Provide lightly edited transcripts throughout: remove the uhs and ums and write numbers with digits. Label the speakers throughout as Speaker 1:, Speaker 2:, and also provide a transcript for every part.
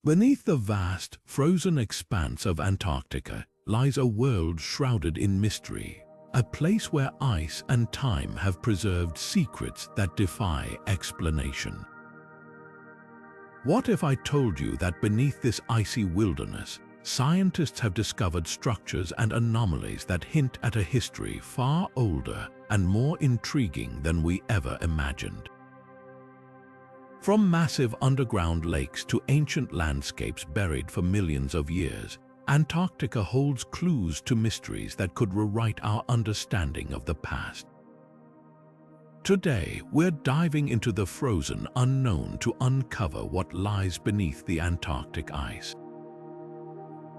Speaker 1: Beneath the vast, frozen expanse of Antarctica lies a world shrouded in mystery, a place where ice and time have preserved secrets that defy explanation. What if I told you that beneath this icy wilderness, scientists have discovered structures and anomalies that hint at a history far older and more intriguing than we ever imagined? From massive underground lakes to ancient landscapes buried for millions of years, Antarctica holds clues to mysteries that could rewrite our understanding of the past. Today, we're diving into the frozen unknown to uncover what lies beneath the Antarctic ice.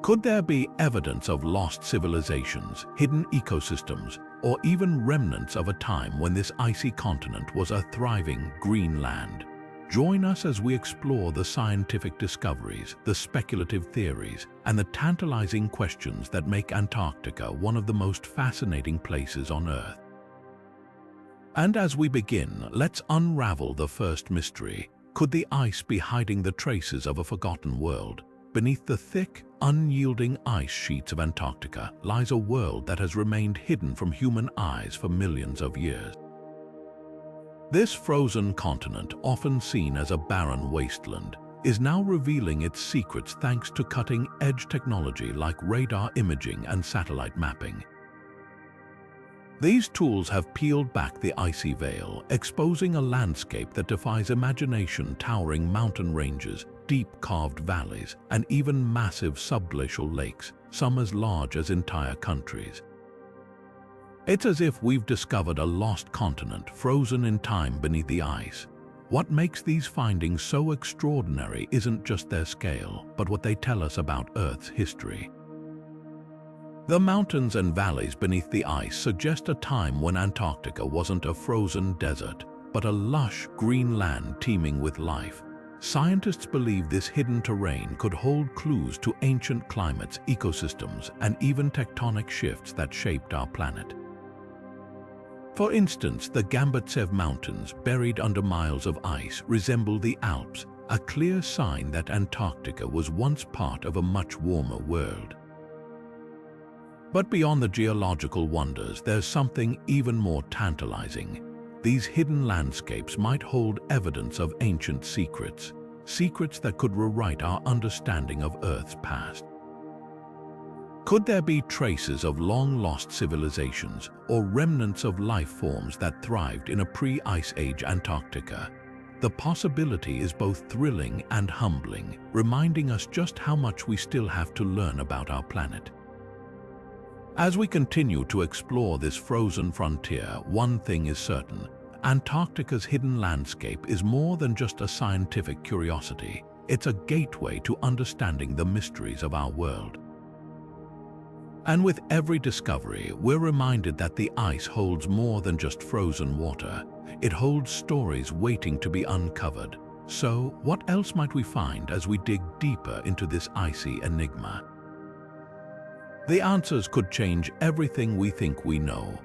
Speaker 1: Could there be evidence of lost civilizations, hidden ecosystems, or even remnants of a time when this icy continent was a thriving green land? Join us as we explore the scientific discoveries, the speculative theories, and the tantalizing questions that make Antarctica one of the most fascinating places on Earth. And as we begin, let's unravel the first mystery. Could the ice be hiding the traces of a forgotten world? Beneath the thick, unyielding ice sheets of Antarctica lies a world that has remained hidden from human eyes for millions of years. This frozen continent, often seen as a barren wasteland, is now revealing its secrets thanks to cutting-edge technology like radar imaging and satellite mapping. These tools have peeled back the icy veil, exposing a landscape that defies imagination: towering mountain ranges, deep carved valleys, and even massive subglacial lakes, some as large as entire countries. It's as if we've discovered a lost continent frozen in time beneath the ice. What makes these findings so extraordinary isn't just their scale, but what they tell us about Earth's history. The mountains and valleys beneath the ice suggest a time when Antarctica wasn't a frozen desert, but a lush green land teeming with life. Scientists believe this hidden terrain could hold clues to ancient climates, ecosystems, and even tectonic shifts that shaped our planet. For instance, the Gambutsev Mountains, buried under miles of ice, resemble the Alps, a clear sign that Antarctica was once part of a much warmer world. But beyond the geological wonders, there's something even more tantalizing. These hidden landscapes might hold evidence of ancient secrets, secrets that could rewrite our understanding of Earth's past. Could there be traces of long-lost civilizations or remnants of life forms that thrived in a pre-Ice Age Antarctica? The possibility is both thrilling and humbling, reminding us just how much we still have to learn about our planet. As we continue to explore this frozen frontier, one thing is certain: Antarctica's hidden landscape is more than just a scientific curiosity. It's a gateway to understanding the mysteries of our world. And with every discovery, we're reminded that the ice holds more than just frozen water. It holds stories waiting to be uncovered. So, what else might we find as we dig deeper into this icy enigma? The answers could change everything we think we know.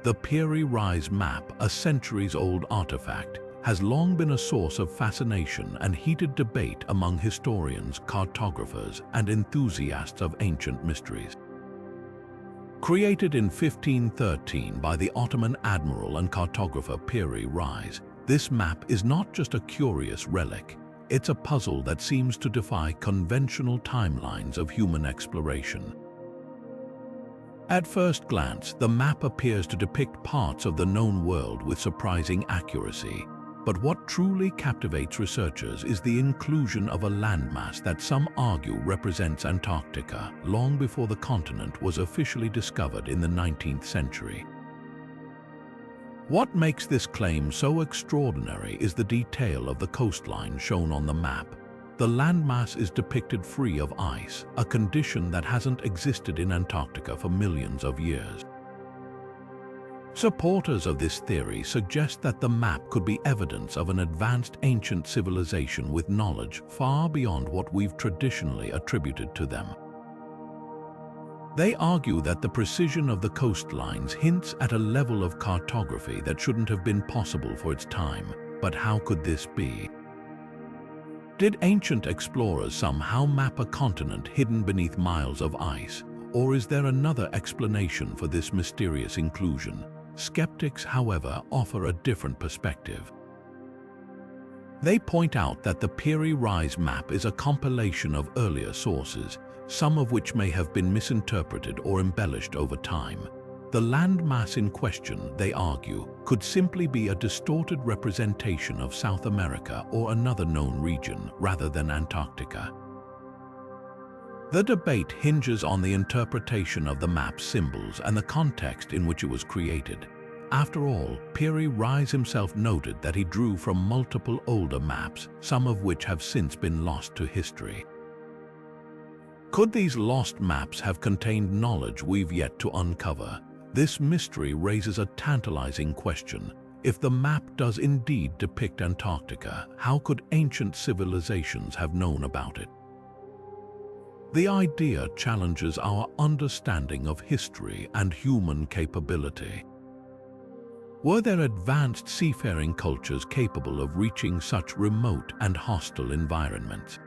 Speaker 1: The Piri-Rise map, a centuries-old artifact, has long been a source of fascination and heated debate among historians, cartographers, and enthusiasts of ancient mysteries. Created in 1513 by the Ottoman admiral and cartographer Piri Reis, this map is not just a curious relic. It's a puzzle that seems to defy conventional timelines of human exploration. At first glance, the map appears to depict parts of the known world with surprising accuracy. But what truly captivates researchers is the inclusion of a landmass that some argue represents Antarctica long before the continent was officially discovered in the 19th century. What makes this claim so extraordinary is the detail of the coastline shown on the map. The landmass is depicted free of ice, a condition that hasn't existed in Antarctica for millions of years. Supporters of this theory suggest that the map could be evidence of an advanced ancient civilization with knowledge far beyond what we've traditionally attributed to them. They argue that the precision of the coastlines hints at a level of cartography that shouldn't have been possible for its time. But how could this be? Did ancient explorers somehow map a continent hidden beneath miles of ice? Or is there another explanation for this mysterious inclusion? Skeptics, however, offer a different perspective. They point out that the Piri-Rise map is a compilation of earlier sources, some of which may have been misinterpreted or embellished over time. The landmass in question, they argue, could simply be a distorted representation of South America or another known region rather than Antarctica. The debate hinges on the interpretation of the map's symbols and the context in which it was created. After all, Piri Reis himself noted that he drew from multiple older maps, some of which have since been lost to history. Could these lost maps have contained knowledge we've yet to uncover? This mystery raises a tantalizing question. If the map does indeed depict Antarctica, how could ancient civilizations have known about it? The idea challenges our understanding of history and human capability. Were there advanced seafaring cultures capable of reaching such remote and hostile environments?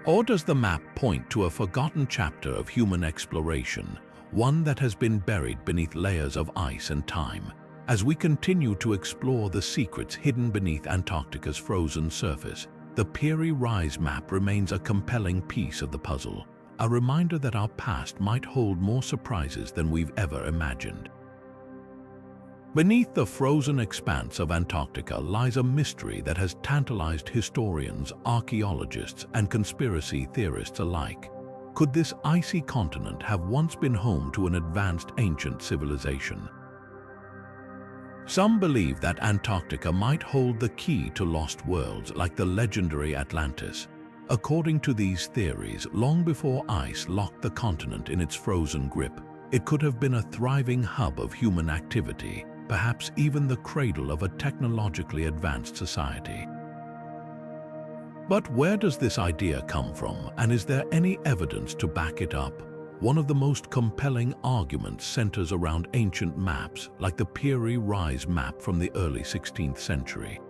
Speaker 1: Or does the map point to a forgotten chapter of human exploration, one that has been buried beneath layers of ice and time? As we continue to explore the secrets hidden beneath Antarctica's frozen surface, the Piri-Rise map remains a compelling piece of the puzzle, a reminder that our past might hold more surprises than we've ever imagined. Beneath the frozen expanse of Antarctica lies a mystery that has tantalized historians, archaeologists, and conspiracy theorists alike. Could this icy continent have once been home to an advanced ancient civilization? Some believe that Antarctica might hold the key to lost worlds like the legendary Atlantis. According to these theories, long before ice locked the continent in its frozen grip, it could have been a thriving hub of human activity, perhaps even the cradle of a technologically advanced society. But where does this idea come from, and is there any evidence to back it up? One of the most compelling arguments centers around ancient maps, like the Piri-Rise map from the early 16th century.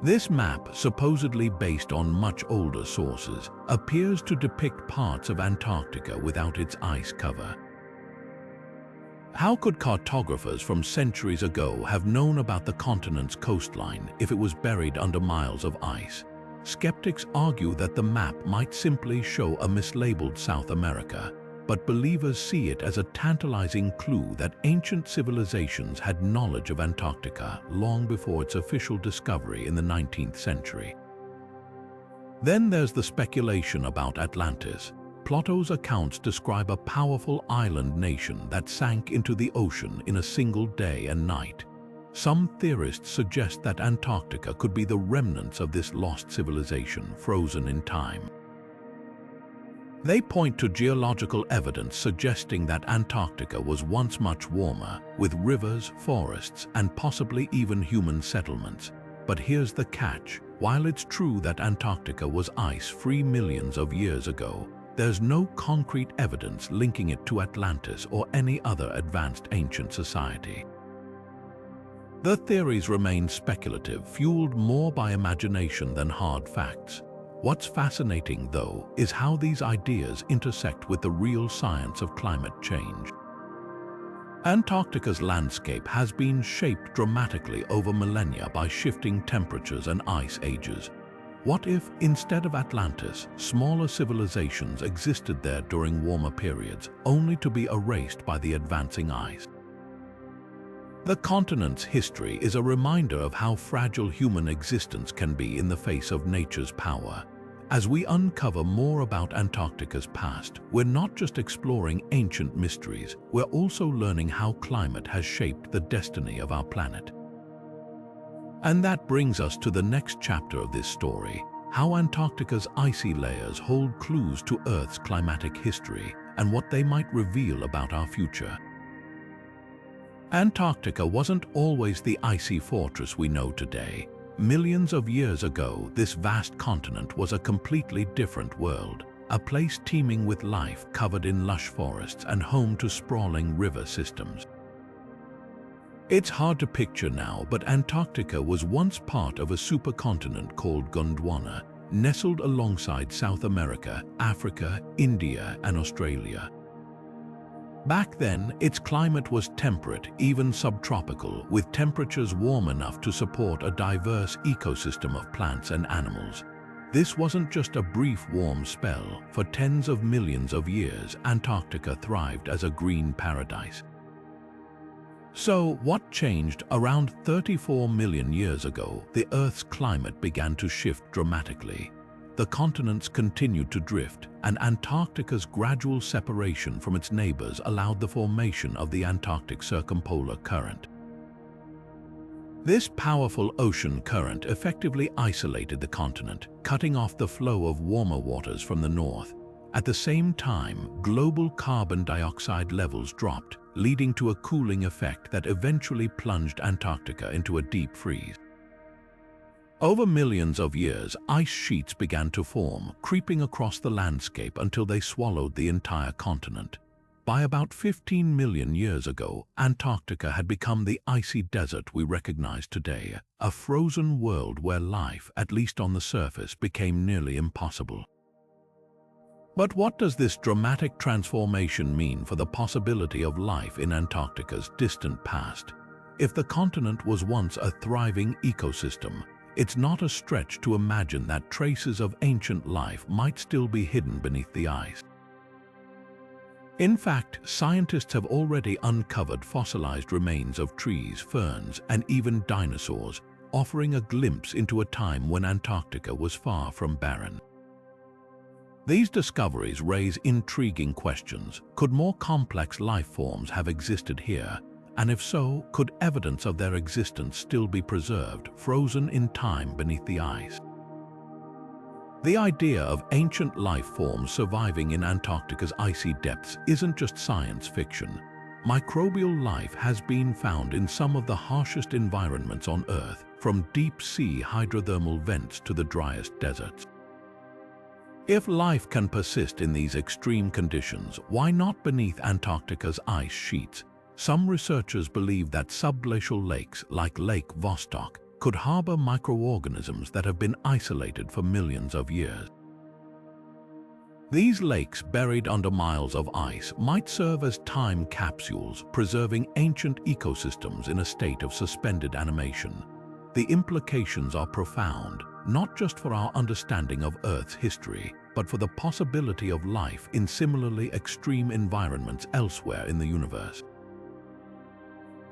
Speaker 1: This map, supposedly based on much older sources, appears to depict parts of Antarctica without its ice cover. How could cartographers from centuries ago have known about the continent's coastline if it was buried under miles of ice? Skeptics argue that the map might simply show a mislabeled South America, but believers see it as a tantalizing clue that ancient civilizations had knowledge of Antarctica long before its official discovery in the 19th century. Then there's the speculation about Atlantis. Plato's accounts describe a powerful island nation that sank into the ocean in a single day and night. Some theorists suggest that Antarctica could be the remnants of this lost civilization, frozen in time. They point to geological evidence suggesting that Antarctica was once much warmer, with rivers, forests, and possibly even human settlements. But here's the catch. While it's true that Antarctica was ice-free millions of years ago, there's no concrete evidence linking it to Atlantis or any other advanced ancient society. The theories remain speculative, fueled more by imagination than hard facts. What's fascinating, though, is how these ideas intersect with the real science of climate change. Antarctica's landscape has been shaped dramatically over millennia by shifting temperatures and ice ages. What if, instead of Atlantis, smaller civilizations existed there during warmer periods, only to be erased by the advancing ice? The continent's history is a reminder of how fragile human existence can be in the face of nature's power. As we uncover more about Antarctica's past, we're not just exploring ancient mysteries, we're also learning how climate has shaped the destiny of our planet. And that brings us to the next chapter of this story, how Antarctica's icy layers hold clues to Earth's climatic history and what they might reveal about our future. Antarctica wasn't always the icy fortress we know today. Millions of years ago, this vast continent was a completely different world, a place teeming with life covered in lush forests and home to sprawling river systems. It's hard to picture now, but Antarctica was once part of a supercontinent called Gondwana, nestled alongside South America, Africa, India, and Australia. Back then, its climate was temperate, even subtropical, with temperatures warm enough to support a diverse ecosystem of plants and animals. This wasn't just a brief warm spell. For tens of millions of years, Antarctica thrived as a green paradise. So, what changed? Around 34 million years ago, the Earth's climate began to shift dramatically. The continents continued to drift, and Antarctica's gradual separation from its neighbors allowed the formation of the Antarctic Circumpolar Current. This powerful ocean current effectively isolated the continent, cutting off the flow of warmer waters from the north. At the same time, global carbon dioxide levels dropped, leading to a cooling effect that eventually plunged Antarctica into a deep freeze. Over millions of years, ice sheets began to form, creeping across the landscape until they swallowed the entire continent. By about 15 million years ago, Antarctica had become the icy desert we recognize today, a frozen world where life, at least on the surface, became nearly impossible. But what does this dramatic transformation mean for the possibility of life in Antarctica's distant past? If the continent was once a thriving ecosystem, it's not a stretch to imagine that traces of ancient life might still be hidden beneath the ice. In fact, scientists have already uncovered fossilized remains of trees, ferns, and even dinosaurs, offering a glimpse into a time when Antarctica was far from barren. These discoveries raise intriguing questions. Could more complex life forms have existed here? And if so, could evidence of their existence still be preserved, frozen in time beneath the ice? The idea of ancient life forms surviving in Antarctica's icy depths isn't just science fiction. Microbial life has been found in some of the harshest environments on Earth, from deep-sea hydrothermal vents to the driest deserts. If life can persist in these extreme conditions, why not beneath Antarctica's ice sheets? Some researchers believe that subglacial lakes, like Lake Vostok, could harbor microorganisms that have been isolated for millions of years. These lakes, buried under miles of ice, might serve as time capsules, preserving ancient ecosystems in a state of suspended animation. The implications are profound, not just for our understanding of Earth's history, but for the possibility of life in similarly extreme environments elsewhere in the universe.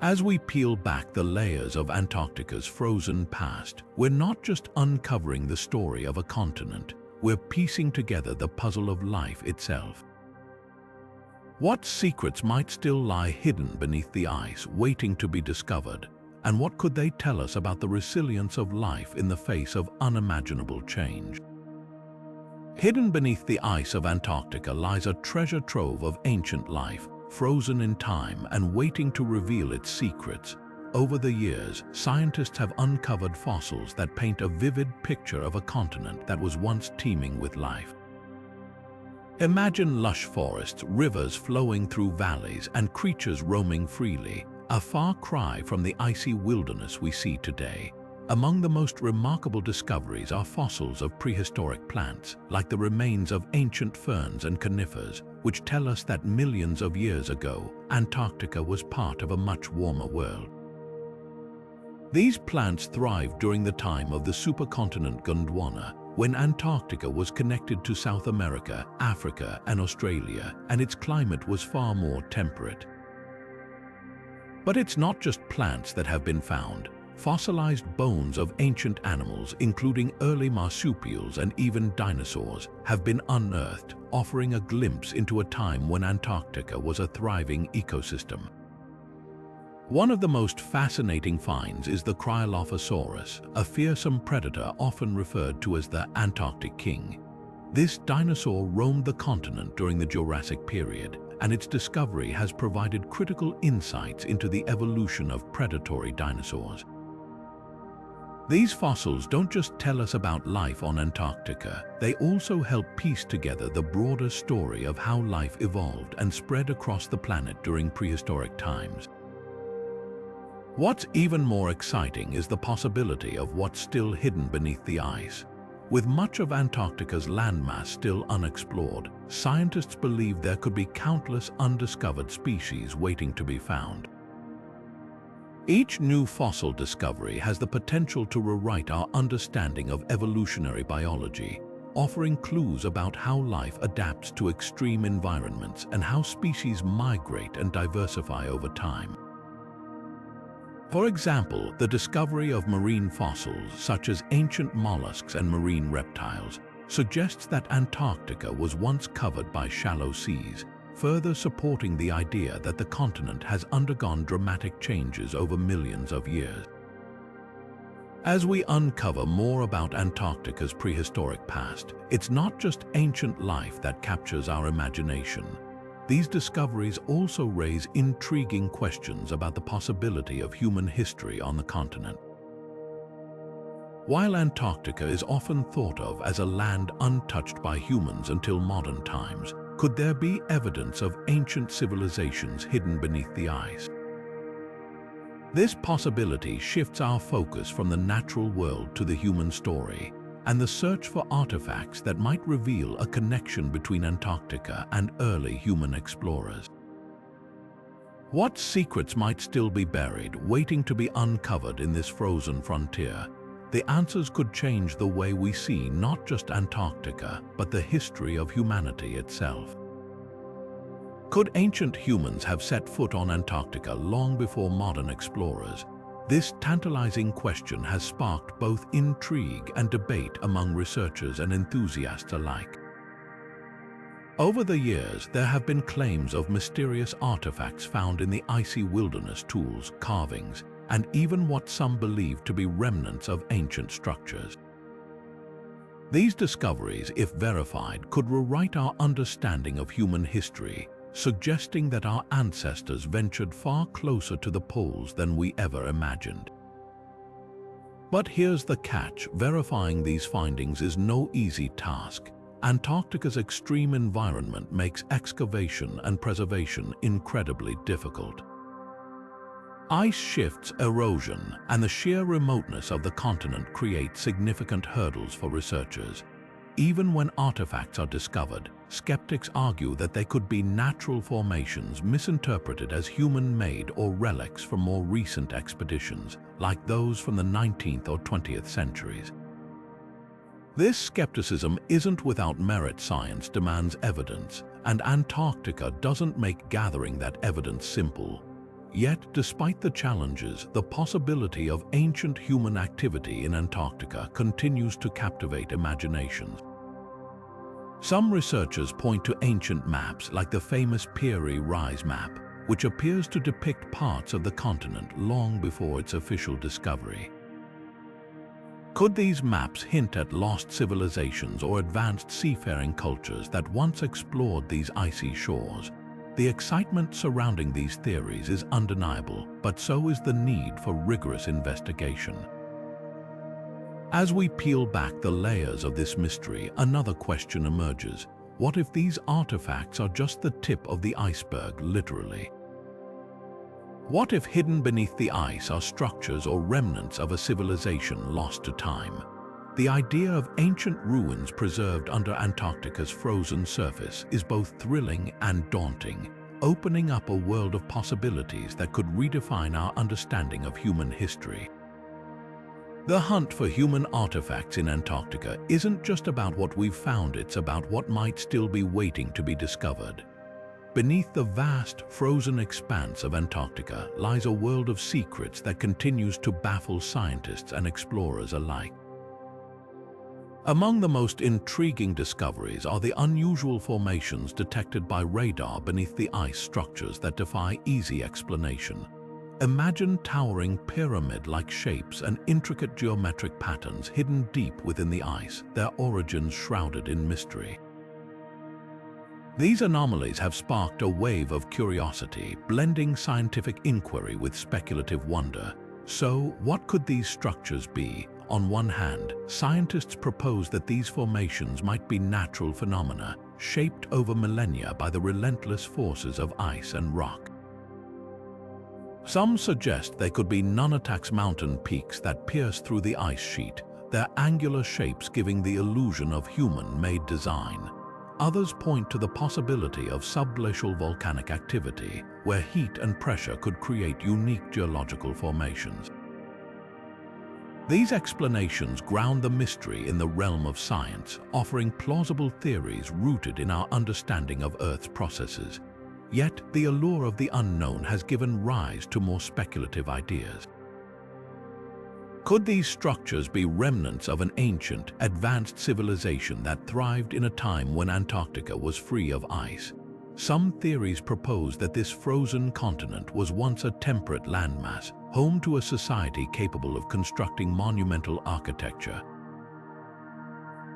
Speaker 1: As we peel back the layers of Antarctica's frozen past, we're not just uncovering the story of a continent, we're piecing together the puzzle of life itself. What secrets might still lie hidden beneath the ice, waiting to be discovered? And what could they tell us about the resilience of life in the face of unimaginable change? Hidden beneath the ice of Antarctica lies a treasure trove of ancient life, frozen in time and waiting to reveal its secrets. Over the years, scientists have uncovered fossils that paint a vivid picture of a continent that was once teeming with life. Imagine lush forests, rivers flowing through valleys, and creatures roaming freely, a far cry from the icy wilderness we see today. Among the most remarkable discoveries are fossils of prehistoric plants, like the remains of ancient ferns and conifers, which tell us that millions of years ago, Antarctica was part of a much warmer world. These plants thrived during the time of the supercontinent Gondwana, when Antarctica was connected to South America, Africa, and Australia, and its climate was far more temperate. But it's not just plants that have been found. Fossilized bones of ancient animals, including early marsupials and even dinosaurs, have been unearthed, offering a glimpse into a time when Antarctica was a thriving ecosystem. One of the most fascinating finds is the Cryolophosaurus, a fearsome predator often referred to as the Antarctic King. This dinosaur roamed the continent during the Jurassic period, and its discovery has provided critical insights into the evolution of predatory dinosaurs. These fossils don't just tell us about life on Antarctica, they also help piece together the broader story of how life evolved and spread across the planet during prehistoric times. What's even more exciting is the possibility of what's still hidden beneath the ice. With much of Antarctica's landmass still unexplored, scientists believe there could be countless undiscovered species waiting to be found. Each new fossil discovery has the potential to rewrite our understanding of evolutionary biology, offering clues about how life adapts to extreme environments and how species migrate and diversify over time. For example, the discovery of marine fossils, such as ancient mollusks and marine reptiles, suggests that Antarctica was once covered by shallow seas, further supporting the idea that the continent has undergone dramatic changes over millions of years. As we uncover more about Antarctica's prehistoric past, it's not just ancient life that captures our imagination. These discoveries also raise intriguing questions about the possibility of human history on the continent. While Antarctica is often thought of as a land untouched by humans until modern times, could there be evidence of ancient civilizations hidden beneath the ice? This possibility shifts our focus from the natural world to the human story and the search for artifacts that might reveal a connection between Antarctica and early human explorers. What secrets might still be buried, waiting to be uncovered in this frozen frontier? The answers could change the way we see not just Antarctica, but the history of humanity itself. Could ancient humans have set foot on Antarctica long before modern explorers? This tantalizing question has sparked both intrigue and debate among researchers and enthusiasts alike. Over the years, there have been claims of mysterious artifacts found in the icy wilderness, tools, carvings, and even what some believe to be remnants of ancient structures. These discoveries, if verified, could rewrite our understanding of human history, suggesting that our ancestors ventured far closer to the poles than we ever imagined. But here's the catch: verifying these findings is no easy task. Antarctica's extreme environment makes excavation and preservation incredibly difficult. Ice shifts, erosion, and the sheer remoteness of the continent create significant hurdles for researchers. Even when artifacts are discovered, skeptics argue that they could be natural formations misinterpreted as human-made or relics from more recent expeditions, like those from the 19th or 20th centuries. This skepticism isn't without merit. Science demands evidence, and Antarctica doesn't make gathering that evidence simple. Yet, despite the challenges, the possibility of ancient human activity in Antarctica continues to captivate imaginations. Some researchers point to ancient maps like the famous Piri-Rise map, which appears to depict parts of the continent long before its official discovery. Could these maps hint at lost civilizations or advanced seafaring cultures that once explored these icy shores? The excitement surrounding these theories is undeniable, but so is the need for rigorous investigation. As we peel back the layers of this mystery, another question emerges. What if these artifacts are just the tip of the iceberg, literally? What if hidden beneath the ice are structures or remnants of a civilization lost to time? The idea of ancient ruins preserved under Antarctica's frozen surface is both thrilling and daunting, opening up a world of possibilities that could redefine our understanding of human history. The hunt for human artifacts in Antarctica isn't just about what we've found, it's about what might still be waiting to be discovered. Beneath the vast, frozen expanse of Antarctica lies a world of secrets that continues to baffle scientists and explorers alike. Among the most intriguing discoveries are the unusual formations detected by radar beneath the ice, structures that defy easy explanation. Imagine towering pyramid-like shapes and intricate geometric patterns hidden deep within the ice, their origins shrouded in mystery. These anomalies have sparked a wave of curiosity, blending scientific inquiry with speculative wonder. So, what could these structures be? On one hand, scientists propose that these formations might be natural phenomena, shaped over millennia by the relentless forces of ice and rock. Some suggest they could be nunataks mountain peaks that pierce through the ice sheet, their angular shapes giving the illusion of human-made design. Others point to the possibility of subglacial volcanic activity, where heat and pressure could create unique geological formations. These explanations ground the mystery in the realm of science, offering plausible theories rooted in our understanding of Earth's processes. Yet, the allure of the unknown has given rise to more speculative ideas. Could these structures be remnants of an ancient, advanced civilization that thrived in a time when Antarctica was free of ice? Some theories propose that this frozen continent was once a temperate landmass, home to a society capable of constructing monumental architecture.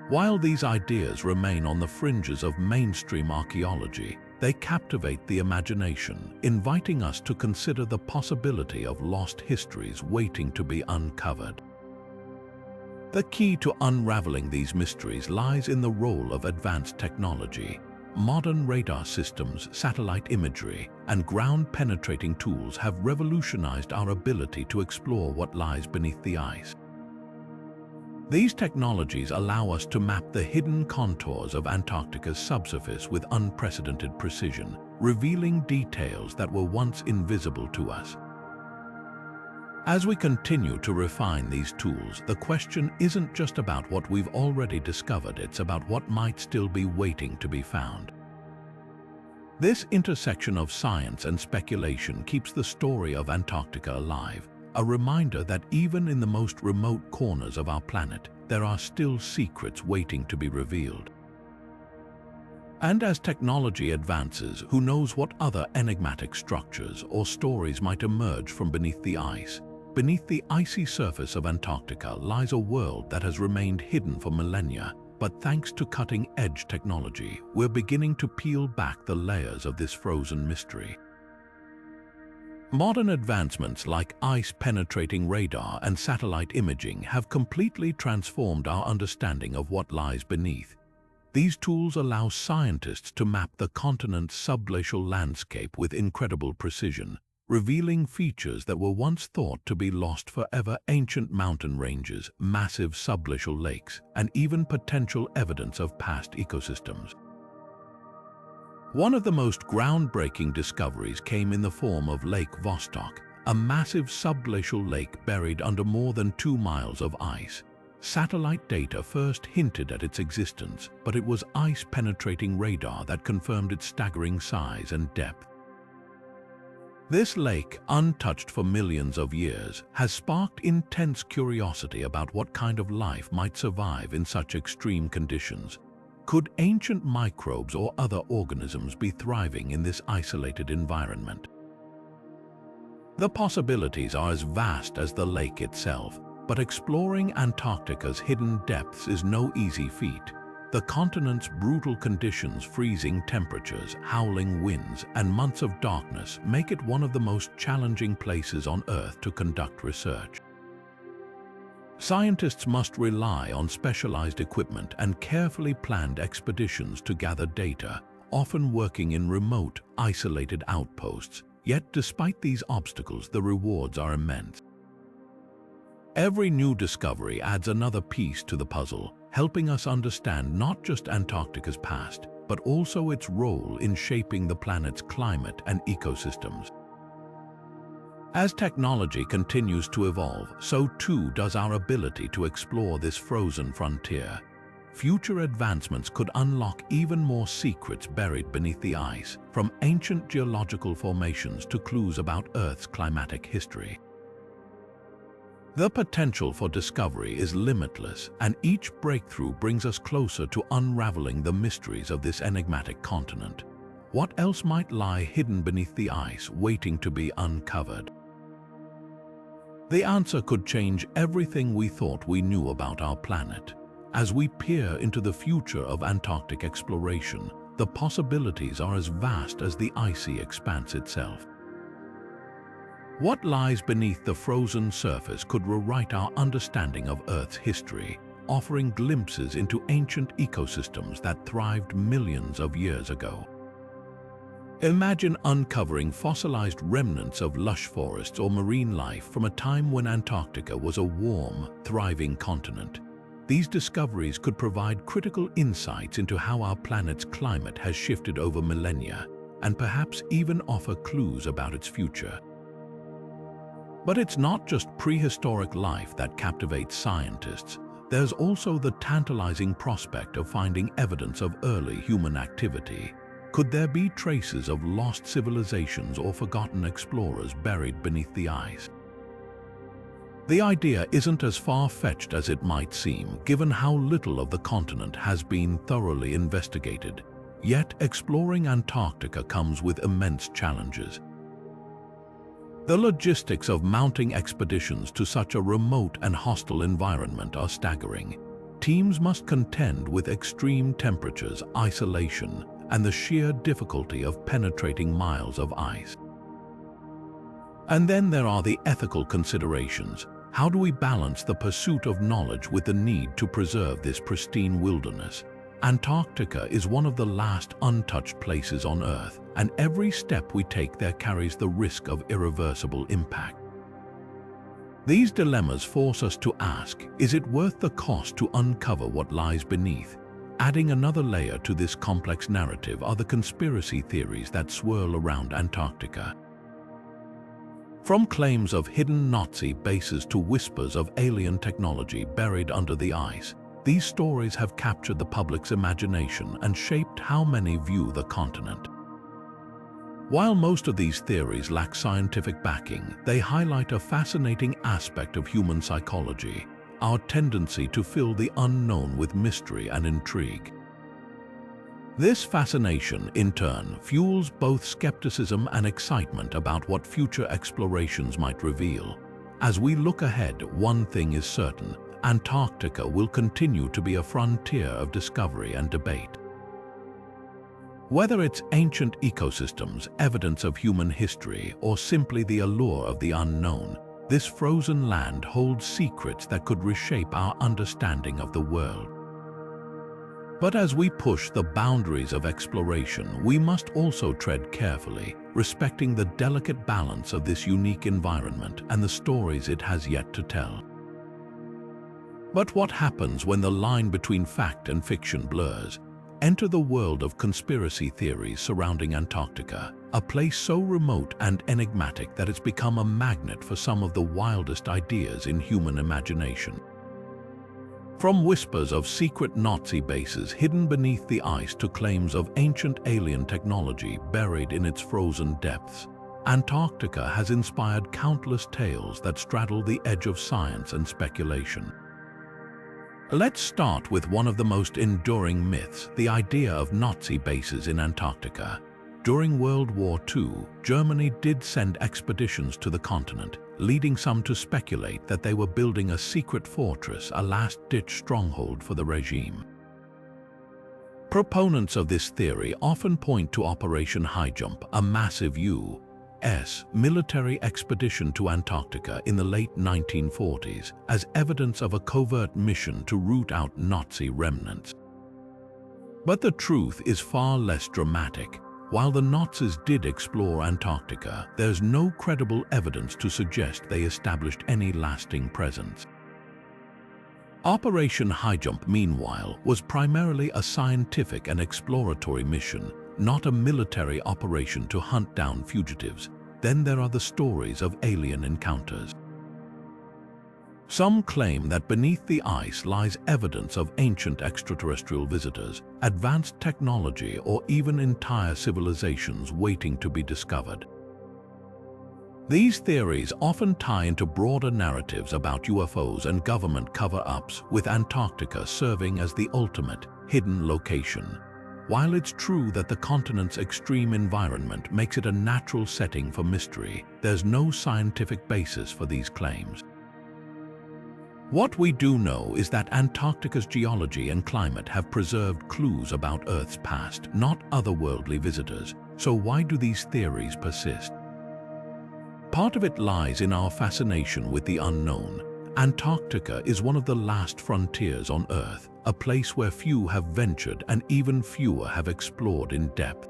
Speaker 1: While these ideas remain on the fringes of mainstream archaeology, they captivate the imagination, inviting us to consider the possibility of lost histories waiting to be uncovered. The key to unraveling these mysteries lies in the role of advanced technology. Modern radar systems, satellite imagery, and ground-penetrating tools have revolutionized our ability to explore what lies beneath the ice. These technologies allow us to map the hidden contours of Antarctica's subsurface with unprecedented precision, revealing details that were once invisible to us. As we continue to refine these tools, the question isn't just about what we've already discovered, it's about what might still be waiting to be found. This intersection of science and speculation keeps the story of Antarctica alive, a reminder that even in the most remote corners of our planet, there are still secrets waiting to be revealed. And as technology advances, who knows what other enigmatic structures or stories might emerge from beneath the ice? Beneath the icy surface of Antarctica lies a world that has remained hidden for millennia, but thanks to cutting-edge technology, we're beginning to peel back the layers of this frozen mystery. Modern advancements like ice-penetrating radar and satellite imaging have completely transformed our understanding of what lies beneath. These tools allow scientists to map the continent's subglacial landscape with incredible precision, revealing features that were once thought to be lost forever: ancient mountain ranges, massive subglacial lakes, and even potential evidence of past ecosystems. One of the most groundbreaking discoveries came in the form of Lake Vostok, a massive subglacial lake buried under more than 2 miles of ice. Satellite data first hinted at its existence, but it was ice-penetrating radar that confirmed its staggering size and depth. This lake, untouched for millions of years, has sparked intense curiosity about what kind of life might survive in such extreme conditions. Could ancient microbes or other organisms be thriving in this isolated environment? The possibilities are as vast as the lake itself, but exploring Antarctica's hidden depths is no easy feat. The continent's brutal conditions, freezing temperatures, howling winds, and months of darkness make it one of the most challenging places on Earth to conduct research. Scientists must rely on specialized equipment and carefully planned expeditions to gather data, often working in remote, isolated outposts. Yet, despite these obstacles, the rewards are immense. Every new discovery adds another piece to the puzzle, helping us understand not just Antarctica's past, but also its role in shaping the planet's climate and ecosystems. As technology continues to evolve, so too does our ability to explore this frozen frontier. Future advancements could unlock even more secrets buried beneath the ice, from ancient geological formations to clues about Earth's climatic history. The potential for discovery is limitless, and each breakthrough brings us closer to unraveling the mysteries of this enigmatic continent. What else might lie hidden beneath the ice, waiting to be uncovered? The answer could change everything we thought we knew about our planet. As we peer into the future of Antarctic exploration, the possibilities are as vast as the icy expanse itself. What lies beneath the frozen surface could rewrite our understanding of Earth's history, offering glimpses into ancient ecosystems that thrived millions of years ago. Imagine uncovering fossilized remnants of lush forests or marine life from a time when Antarctica was a warm, thriving continent. These discoveries could provide critical insights into how our planet's climate has shifted over millennia, and perhaps even offer clues about its future. But it's not just prehistoric life that captivates scientists. There's also the tantalizing prospect of finding evidence of early human activity. Could there be traces of lost civilizations or forgotten explorers buried beneath the ice? The idea isn't as far-fetched as it might seem, given how little of the continent has been thoroughly investigated. Yet, exploring Antarctica comes with immense challenges. The logistics of mounting expeditions to such a remote and hostile environment are staggering. Teams must contend with extreme temperatures, isolation, and the sheer difficulty of penetrating miles of ice. And then there are the ethical considerations. How do we balance the pursuit of knowledge with the need to preserve this pristine wilderness? Antarctica is one of the last untouched places on Earth, and every step we take there carries the risk of irreversible impact. These dilemmas force us to ask, is it worth the cost to uncover what lies beneath? Adding another layer to this complex narrative are the conspiracy theories that swirl around Antarctica. From claims of hidden Nazi bases to whispers of alien technology buried under the ice, these stories have captured the public's imagination and shaped how many view the continent. While most of these theories lack scientific backing, they highlight a fascinating aspect of human psychology: our tendency to fill the unknown with mystery and intrigue. This fascination, in turn, fuels both skepticism and excitement about what future explorations might reveal. As we look ahead, one thing is certain: Antarctica will continue to be a frontier of discovery and debate. Whether it's ancient ecosystems, evidence of human history, or simply the allure of the unknown, this frozen land holds secrets that could reshape our understanding of the world. But as we push the boundaries of exploration, we must also tread carefully, respecting the delicate balance of this unique environment and the stories it has yet to tell. But what happens when the line between fact and fiction blurs? Enter the world of conspiracy theories surrounding Antarctica, a place so remote and enigmatic that it's become a magnet for some of the wildest ideas in human imagination. From whispers of secret Nazi bases hidden beneath the ice to claims of ancient alien technology buried in its frozen depths, Antarctica has inspired countless tales that straddle the edge of science and speculation. Let's start with one of the most enduring myths, the idea of Nazi bases in Antarctica. During World War II, Germany did send expeditions to the continent, leading some to speculate that they were building a secret fortress, a last-ditch stronghold for the regime. Proponents of this theory often point to Operation Highjump, a massive U.S. military expedition to Antarctica in the late 1940s, as evidence of a covert mission to root out Nazi remnants. But the truth is far less dramatic. While the Nazis did explore Antarctica, there's no credible evidence to suggest they established any lasting presence. Operation Highjump, meanwhile, was primarily a scientific and exploratory mission, not a military operation to hunt down fugitives. Then there are the stories of alien encounters. Some claim that beneath the ice lies evidence of ancient extraterrestrial visitors, advanced technology, or even entire civilizations waiting to be discovered. These theories often tie into broader narratives about UFOs and government cover-ups, with Antarctica serving as the ultimate hidden location. While it's true that the continent's extreme environment makes it a natural setting for mystery, there's no scientific basis for these claims. What we do know is that Antarctica's geology and climate have preserved clues about Earth's past, not otherworldly visitors. So why do these theories persist? Part of it lies in our fascination with the unknown. Antarctica is one of the last frontiers on Earth, a place where few have ventured and even fewer have explored in depth.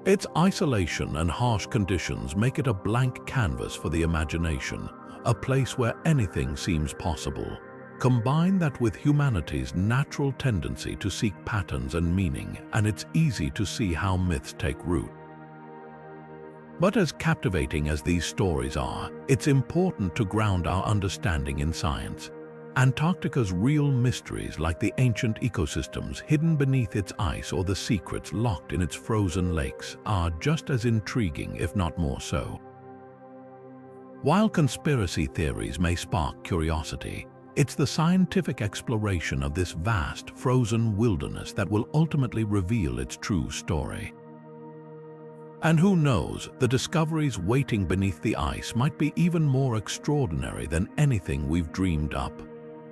Speaker 1: Its isolation and harsh conditions make it a blank canvas for the imagination, a place where anything seems possible. Combine that with humanity's natural tendency to seek patterns and meaning, and it's easy to see how myths take root. But as captivating as these stories are, it's important to ground our understanding in science. Antarctica's real mysteries, like the ancient ecosystems hidden beneath its ice or the secrets locked in its frozen lakes, are just as intriguing, if not more so. While conspiracy theories may spark curiosity, it's the scientific exploration of this vast, frozen wilderness that will ultimately reveal its true story. And who knows, the discoveries waiting beneath the ice might be even more extraordinary than anything we've dreamed up.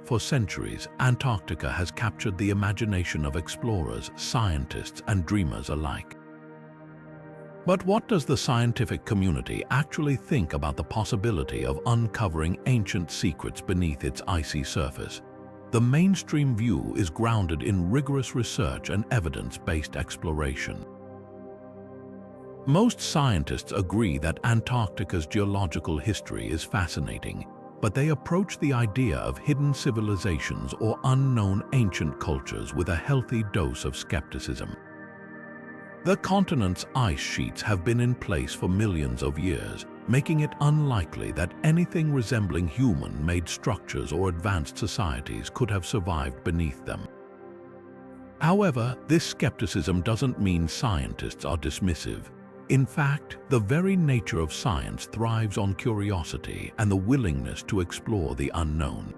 Speaker 1: For centuries, Antarctica has captured the imagination of explorers, scientists, and dreamers alike. But what does the scientific community actually think about the possibility of uncovering ancient secrets beneath its icy surface? The mainstream view is grounded in rigorous research and evidence-based exploration. Most scientists agree that Antarctica's geological history is fascinating, but they approach the idea of hidden civilizations or unknown ancient cultures with a healthy dose of skepticism. The continent's ice sheets have been in place for millions of years, making it unlikely that anything resembling human-made structures or advanced societies could have survived beneath them. However, this skepticism doesn't mean scientists are dismissive. In fact, the very nature of science thrives on curiosity and the willingness to explore the unknown.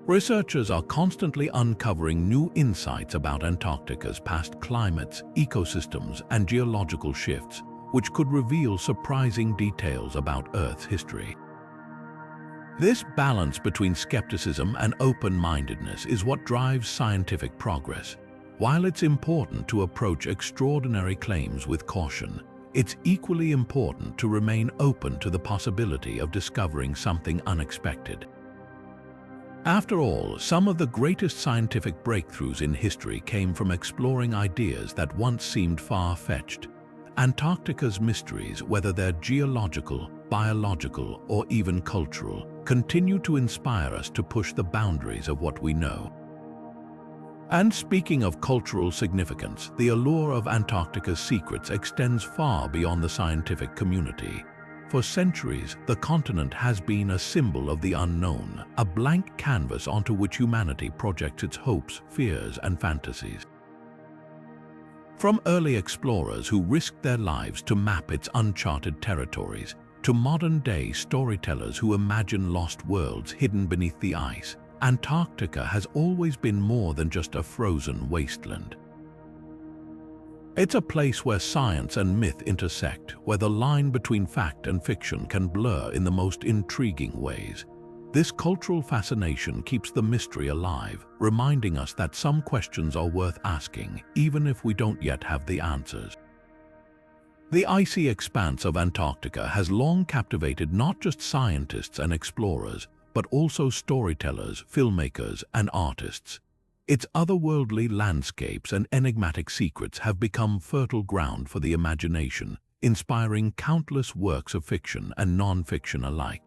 Speaker 1: Researchers are constantly uncovering new insights about Antarctica's past climates, ecosystems, and geological shifts, which could reveal surprising details about Earth's history. This balance between skepticism and open-mindedness is what drives scientific progress. While it's important to approach extraordinary claims with caution, it's equally important to remain open to the possibility of discovering something unexpected. After all, some of the greatest scientific breakthroughs in history came from exploring ideas that once seemed far-fetched. Antarctica's mysteries, whether they're geological, biological, or even cultural, continue to inspire us to push the boundaries of what we know. And speaking of cultural significance, the allure of Antarctica's secrets extends far beyond the scientific community. For centuries, the continent has been a symbol of the unknown, a blank canvas onto which humanity projects its hopes, fears, and fantasies. From early explorers who risked their lives to map its uncharted territories, to modern-day storytellers who imagine lost worlds hidden beneath the ice, Antarctica has always been more than just a frozen wasteland. It's a place where science and myth intersect, where the line between fact and fiction can blur in the most intriguing ways. This cultural fascination keeps the mystery alive, reminding us that some questions are worth asking, even if we don't yet have the answers. The icy expanse of Antarctica has long captivated not just scientists and explorers, but also storytellers, filmmakers, and artists. Its otherworldly landscapes and enigmatic secrets have become fertile ground for the imagination, inspiring countless works of fiction and non-fiction alike.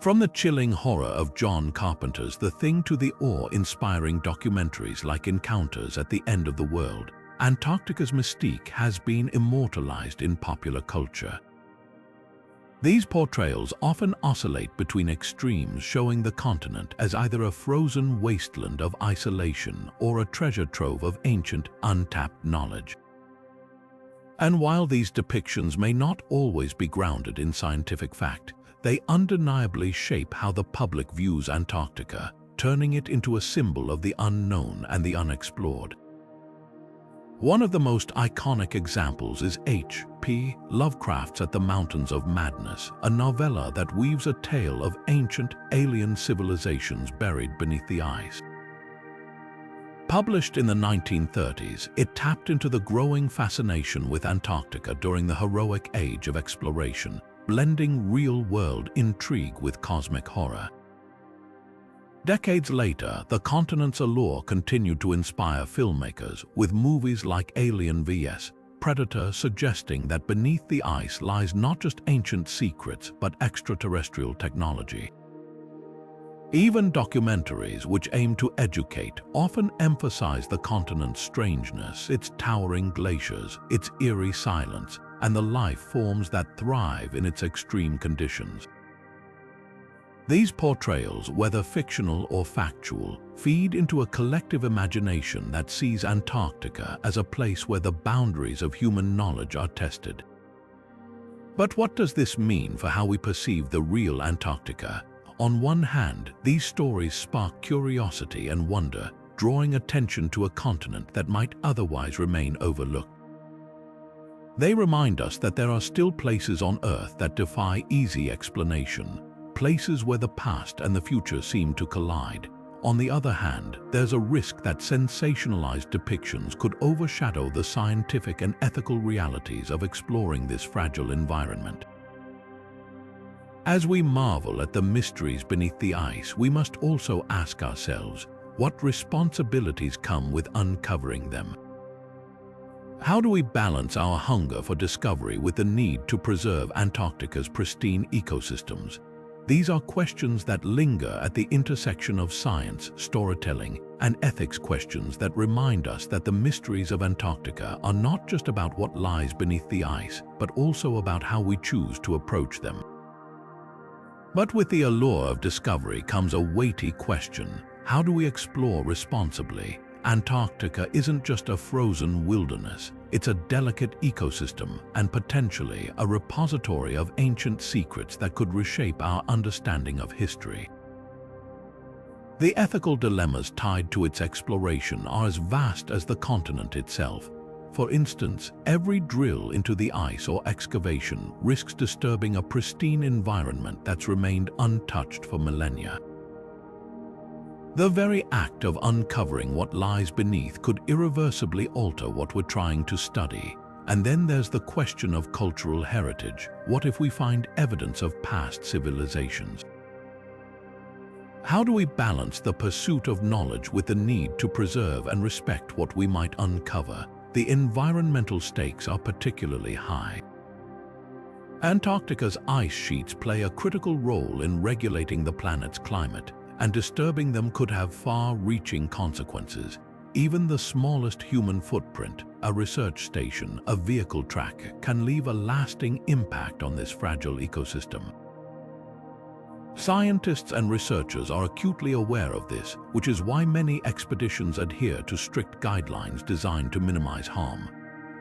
Speaker 1: From the chilling horror of John Carpenter's The Thing to the awe-inspiring documentaries like Encounters at the End of the World, Antarctica's mystique has been immortalized in popular culture. These portrayals often oscillate between extremes, showing the continent as either a frozen wasteland of isolation or a treasure trove of ancient, untapped knowledge. And while these depictions may not always be grounded in scientific fact, they undeniably shape how the public views Antarctica, turning it into a symbol of the unknown and the unexplored. One of the most iconic examples is H.P. Lovecraft's At the Mountains of Madness, a novella that weaves a tale of ancient, alien civilizations buried beneath the ice. Published in the 1930s, it tapped into the growing fascination with Antarctica during the heroic age of exploration, blending real-world intrigue with cosmic horror. Decades later, the continent's allure continued to inspire filmmakers, with movies like Alien vs. Predator suggesting that beneath the ice lies not just ancient secrets but extraterrestrial technology. Even documentaries which aim to educate often emphasize the continent's strangeness, its towering glaciers, its eerie silence, and the life forms that thrive in its extreme conditions. These portrayals, whether fictional or factual, feed into a collective imagination that sees Antarctica as a place where the boundaries of human knowledge are tested. But what does this mean for how we perceive the real Antarctica? On one hand, these stories spark curiosity and wonder, drawing attention to a continent that might otherwise remain overlooked. They remind us that there are still places on Earth that defy easy explanation, places where the past and the future seem to collide. On the other hand, there's a risk that sensationalized depictions could overshadow the scientific and ethical realities of exploring this fragile environment. As we marvel at the mysteries beneath the ice, we must also ask ourselves, what responsibilities come with uncovering them? How do we balance our hunger for discovery with the need to preserve Antarctica's pristine ecosystems? These are questions that linger at the intersection of science, storytelling, and ethics, questions that remind us that the mysteries of Antarctica are not just about what lies beneath the ice, but also about how we choose to approach them. But with the allure of discovery comes a weighty question: how do we explore responsibly? Antarctica isn't just a frozen wilderness, it's a delicate ecosystem and potentially a repository of ancient secrets that could reshape our understanding of history. The ethical dilemmas tied to its exploration are as vast as the continent itself. For instance, every drill into the ice or excavation risks disturbing a pristine environment that's remained untouched for millennia. The very act of uncovering what lies beneath could irreversibly alter what we're trying to study. And then there's the question of cultural heritage. What if we find evidence of past civilizations? How do we balance the pursuit of knowledge with the need to preserve and respect what we might uncover? The environmental stakes are particularly high. Antarctica's ice sheets play a critical role in regulating the planet's climate, and disturbing them could have far-reaching consequences. Even the smallest human footprint, a research station, a vehicle track, can leave a lasting impact on this fragile ecosystem. Scientists and researchers are acutely aware of this, which is why many expeditions adhere to strict guidelines designed to minimize harm.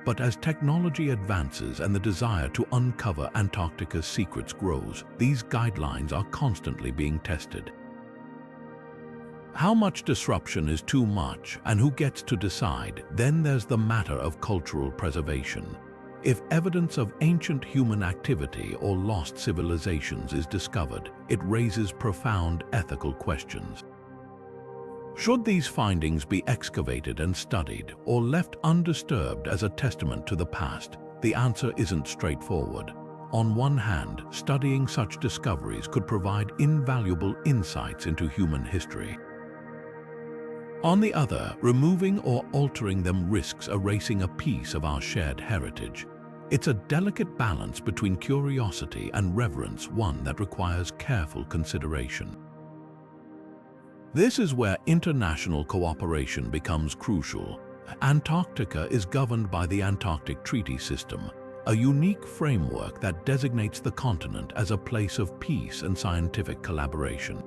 Speaker 1: But as technology advances and the desire to uncover Antarctica's secrets grows, these guidelines are constantly being tested. How much disruption is too much, and who gets to decide? Then there's the matter of cultural preservation. If evidence of ancient human activity or lost civilizations is discovered, it raises profound ethical questions. Should these findings be excavated and studied, or left undisturbed as a testament to the past? The answer isn't straightforward. On one hand, studying such discoveries could provide invaluable insights into human history. On the other, removing or altering them risks erasing a piece of our shared heritage. It's a delicate balance between curiosity and reverence, one that requires careful consideration. This is where international cooperation becomes crucial. Antarctica is governed by the Antarctic Treaty System, a unique framework that designates the continent as a place of peace and scientific collaboration.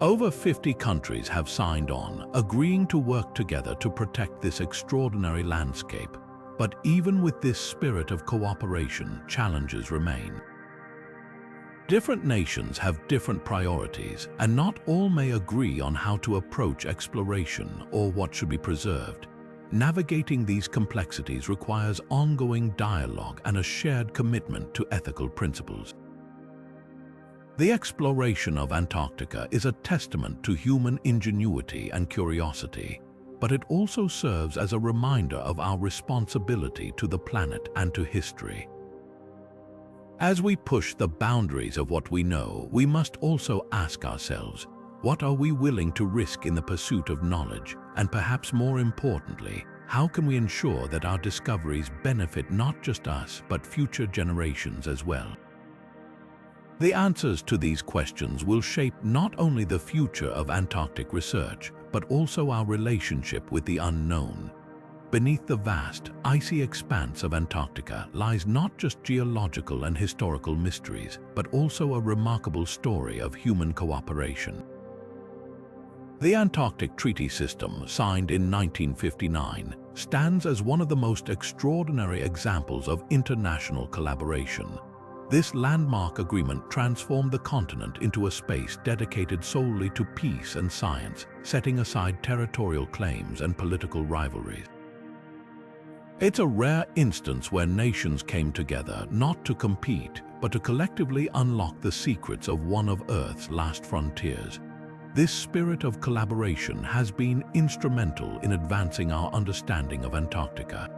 Speaker 1: Over 50 countries have signed on, agreeing to work together to protect this extraordinary landscape. But even with this spirit of cooperation, challenges remain. Different nations have different priorities, and not all may agree on how to approach exploration or what should be preserved. Navigating these complexities requires ongoing dialogue and a shared commitment to ethical principles. The exploration of Antarctica is a testament to human ingenuity and curiosity, but it also serves as a reminder of our responsibility to the planet and to history. As we push the boundaries of what we know, we must also ask ourselves, What are we willing to risk in the pursuit of knowledge? And perhaps more importantly, how can we ensure that our discoveries benefit not just us, but future generations as well? The answers to these questions will shape not only the future of Antarctic research, but also our relationship with the unknown. Beneath the vast, icy expanse of Antarctica lies not just geological and historical mysteries, but also a remarkable story of human cooperation. The Antarctic Treaty System, signed in 1959, stands as one of the most extraordinary examples of international collaboration. This landmark agreement transformed the continent into a space dedicated solely to peace and science, setting aside territorial claims and political rivalries. It's a rare instance where nations came together not to compete, but to collectively unlock the secrets of one of Earth's last frontiers. This spirit of collaboration has been instrumental in advancing our understanding of Antarctica.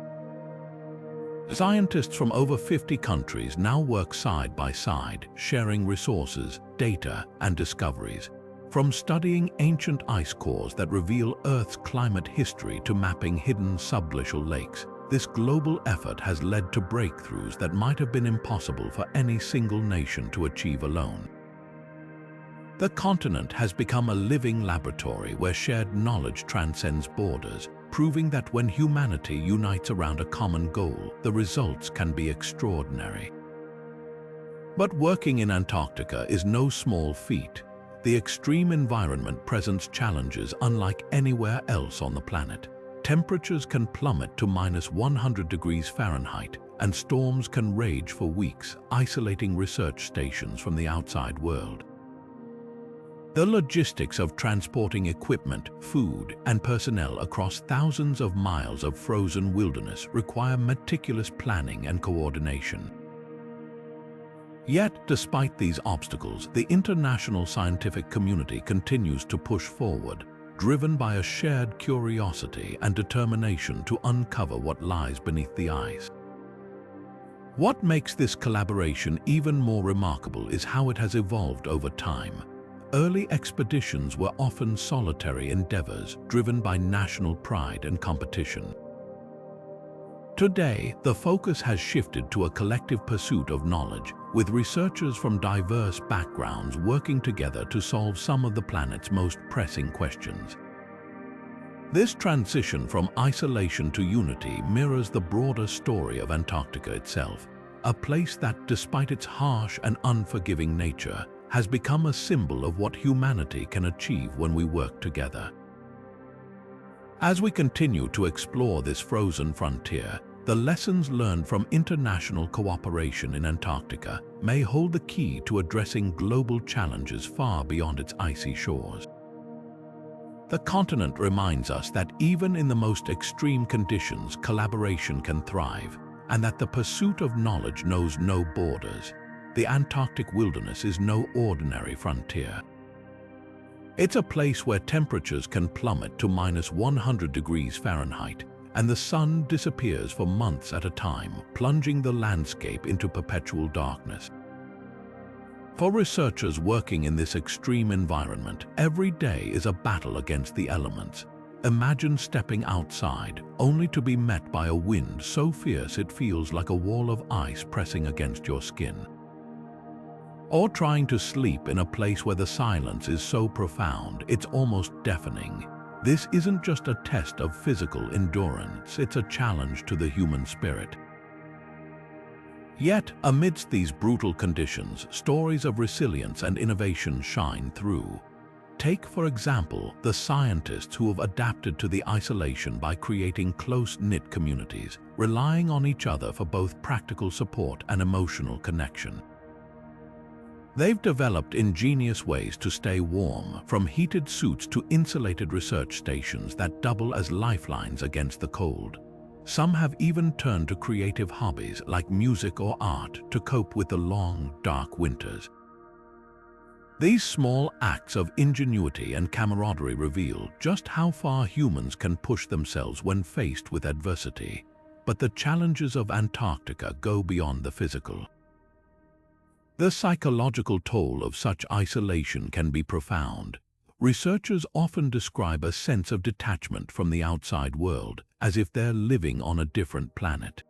Speaker 1: Scientists from over 50 countries now work side by side, sharing resources, data, and discoveries. From studying ancient ice cores that reveal Earth's climate history to mapping hidden subglacial lakes, this global effort has led to breakthroughs that might have been impossible for any single nation to achieve alone. The continent has become a living laboratory where shared knowledge transcends borders, proving that when humanity unites around a common goal, the results can be extraordinary. But working in Antarctica is no small feat. The extreme environment presents challenges unlike anywhere else on the planet. Temperatures can plummet to -100 degrees Fahrenheit, and storms can rage for weeks, isolating research stations from the outside world. The logistics of transporting equipment, food, and personnel across thousands of miles of frozen wilderness require meticulous planning and coordination. Yet, despite these obstacles, the international scientific community continues to push forward, driven by a shared curiosity and determination to uncover what lies beneath the ice. What makes this collaboration even more remarkable is how it has evolved over time. Early expeditions were often solitary endeavors driven by national pride and competition. Today, the focus has shifted to a collective pursuit of knowledge, with researchers from diverse backgrounds working together to solve some of the planet's most pressing questions. This transition from isolation to unity mirrors the broader story of Antarctica itself, a place that, despite its harsh and unforgiving nature, has become a symbol of what humanity can achieve when we work together. As we continue to explore this frozen frontier, the lessons learned from international cooperation in Antarctica may hold the key to addressing global challenges far beyond its icy shores. The continent reminds us that even in the most extreme conditions, collaboration can thrive, and that the pursuit of knowledge knows no borders. The Antarctic wilderness is no ordinary frontier. It's a place where temperatures can plummet to -100 degrees Fahrenheit, and the sun disappears for months at a time, plunging the landscape into perpetual darkness. For researchers working in this extreme environment, every day is a battle against the elements. Imagine stepping outside, only to be met by a wind so fierce it feels like a wall of ice pressing against your skin. Or trying to sleep in a place where the silence is so profound it's almost deafening. This isn't just a test of physical endurance, it's a challenge to the human spirit. Yet, amidst these brutal conditions, stories of resilience and innovation shine through. Take, for example, the scientists who have adapted to the isolation by creating close-knit communities, relying on each other for both practical support and emotional connection. They've developed ingenious ways to stay warm, from heated suits to insulated research stations that double as lifelines against the cold. Some have even turned to creative hobbies like music or art to cope with the long, dark winters. These small acts of ingenuity and camaraderie reveal just how far humans can push themselves when faced with adversity. But the challenges of Antarctica go beyond the physical. The psychological toll of such isolation can be profound. researchers often describe a sense of detachment from the outside world, as if they're living on a different planet.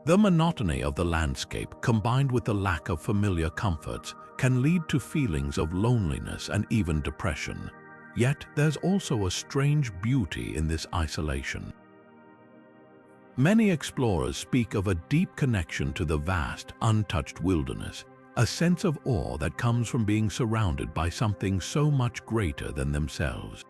Speaker 1: The monotony of the landscape, combined with the lack of familiar comforts, can lead to feelings of loneliness and even depression. Yet, there's also a strange beauty in this isolation. Many explorers speak of a deep connection to the vast, untouched wilderness, a sense of awe that comes from being surrounded by something so much greater than themselves.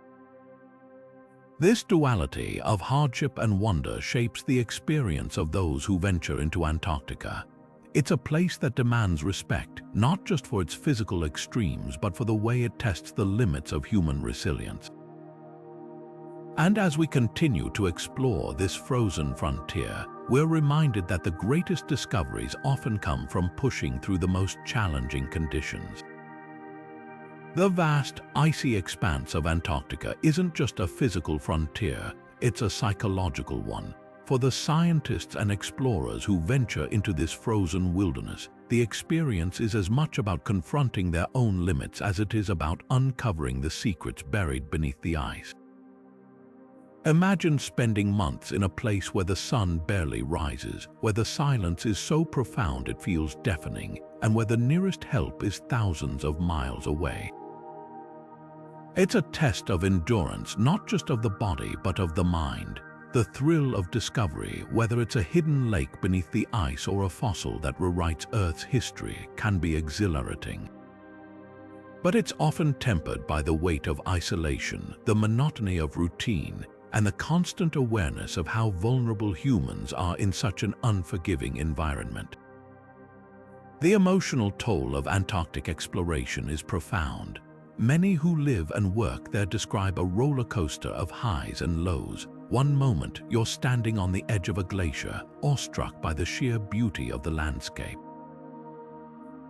Speaker 1: This duality of hardship and wonder shapes the experience of those who venture into Antarctica. It's a place that demands respect, not just for its physical extremes, but for the way it tests the limits of human resilience. And as we continue to explore this frozen frontier, we're reminded that the greatest discoveries often come from pushing through the most challenging conditions. The vast, icy expanse of Antarctica isn't just a physical frontier, it's a psychological one. For the scientists and explorers who venture into this frozen wilderness, the experience is as much about confronting their own limits as it is about uncovering the secrets buried beneath the ice. Imagine spending months in a place where the sun barely rises, where the silence is so profound it feels deafening, and where the nearest help is thousands of miles away. It's a test of endurance, not just of the body, but of the mind. The thrill of discovery, whether it's a hidden lake beneath the ice or a fossil that rewrites Earth's history, can be exhilarating. But it's often tempered by the weight of isolation, the monotony of routine, and the constant awareness of how vulnerable humans are in such an unforgiving environment. The emotional toll of Antarctic exploration is profound. Many who live and work there describe a roller coaster of highs and lows. One moment, you're standing on the edge of a glacier, awestruck by the sheer beauty of the landscape.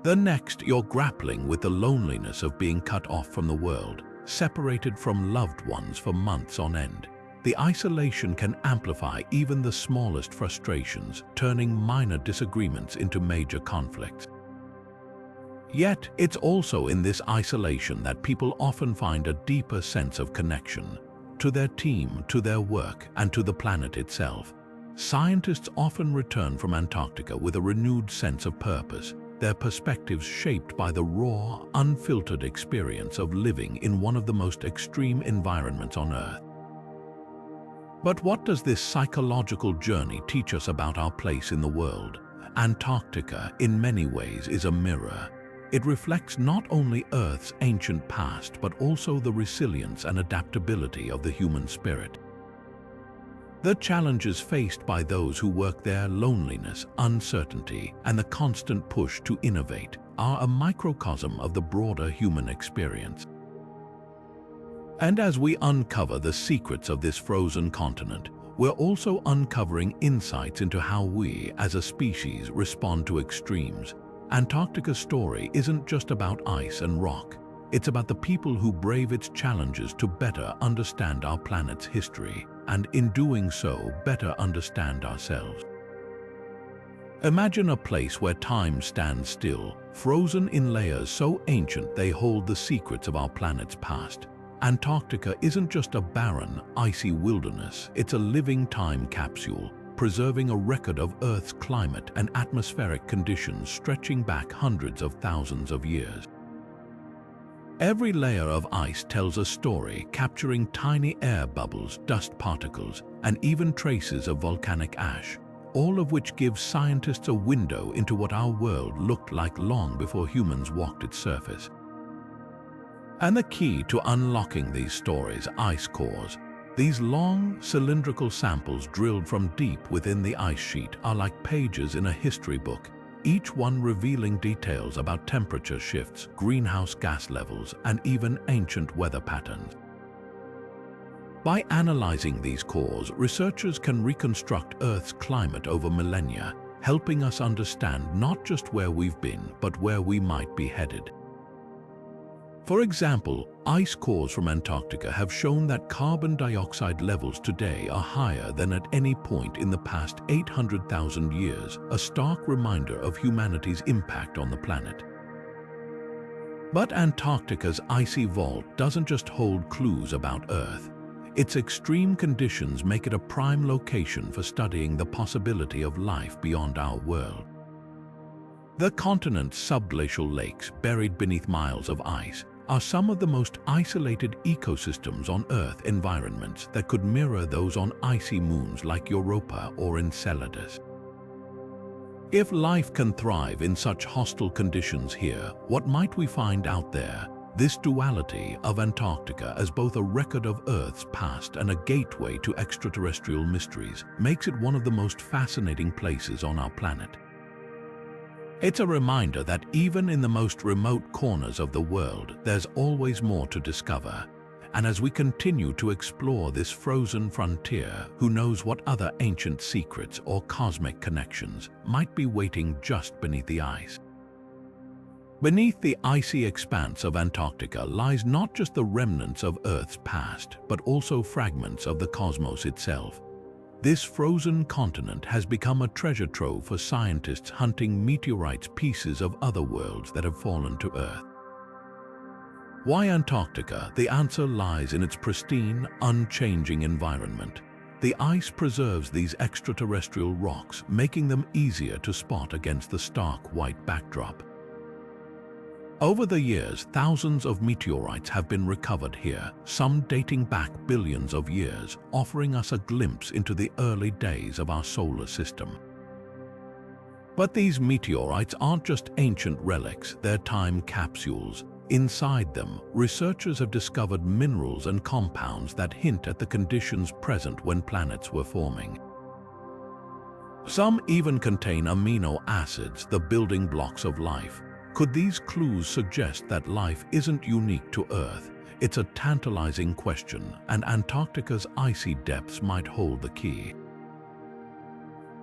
Speaker 1: The next, you're grappling with the loneliness of being cut off from the world, separated from loved ones for months on end. The isolation can amplify even the smallest frustrations, turning minor disagreements into major conflicts. Yet, it's also in this isolation that people often find a deeper sense of connection to their team, to their work, and to the planet itself. Scientists often return from Antarctica with a renewed sense of purpose, their perspectives shaped by the raw, unfiltered experience of living in one of the most extreme environments on Earth. But what does this psychological journey teach us about our place in the world? Antarctica, in many ways, is a mirror. It reflects not only Earth's ancient past, but also the resilience and adaptability of the human spirit. The challenges faced by those who work there, loneliness, uncertainty, and the constant push to innovate, are a microcosm of the broader human experience. And as we uncover the secrets of this frozen continent, we're also uncovering insights into how we, as a species, respond to extremes. Antarctica's story isn't just about ice and rock. It's about the people who brave its challenges to better understand our planet's history, and in doing so, better understand ourselves. Imagine a place where time stands still, frozen in layers so ancient they hold the secrets of our planet's past. Antarctica isn't just a barren, icy wilderness, it's a living time capsule, preserving a record of Earth's climate and atmospheric conditions stretching back hundreds of thousands of years. Every layer of ice tells a story, capturing tiny air bubbles, dust particles, and even traces of volcanic ash, all of which gives scientists a window into what our world looked like long before humans walked its surface. And the key to unlocking these stories, ice cores. These long, cylindrical samples drilled from deep within the ice sheet are like pages in a history book, each one revealing details about temperature shifts, greenhouse gas levels, and even ancient weather patterns. By analyzing these cores, researchers can reconstruct Earth's climate over millennia, helping us understand not just where we've been, but where we might be headed. For example, ice cores from Antarctica have shown that carbon dioxide levels today are higher than at any point in the past 800,000 years, a stark reminder of humanity's impact on the planet. But Antarctica's icy vault doesn't just hold clues about Earth. Its extreme conditions make it a prime location for studying the possibility of life beyond our world. The continent's subglacial lakes, buried beneath miles of ice, are some of the most isolated ecosystems on Earth, environments that could mirror those on icy moons like Europa or Enceladus. If life can thrive in such hostile conditions here, what might we find out there? This duality of Antarctica as both a record of Earth's past and a gateway to extraterrestrial mysteries makes it one of the most fascinating places on our planet. It's a reminder that even in the most remote corners of the world, there's always more to discover. And as we continue to explore this frozen frontier, who knows what other ancient secrets or cosmic connections might be waiting just beneath the ice. Beneath the icy expanse of Antarctica lies not just the remnants of Earth's past, but also fragments of the cosmos itself. This frozen continent has become a treasure trove for scientists hunting meteorites, pieces of other worlds that have fallen to Earth. Why Antarctica? The answer lies in its pristine, unchanging environment. The ice preserves these extraterrestrial rocks, making them easier to spot against the stark white backdrop. Over the years, thousands of meteorites have been recovered here, some dating back billions of years, offering us a glimpse into the early days of our solar system. But these meteorites aren't just ancient relics, they're time capsules. Inside them, researchers have discovered minerals and compounds that hint at the conditions present when planets were forming. Some even contain amino acids, the building blocks of life. Could these clues suggest that life isn't unique to Earth? It's a tantalizing question, and Antarctica's icy depths might hold the key.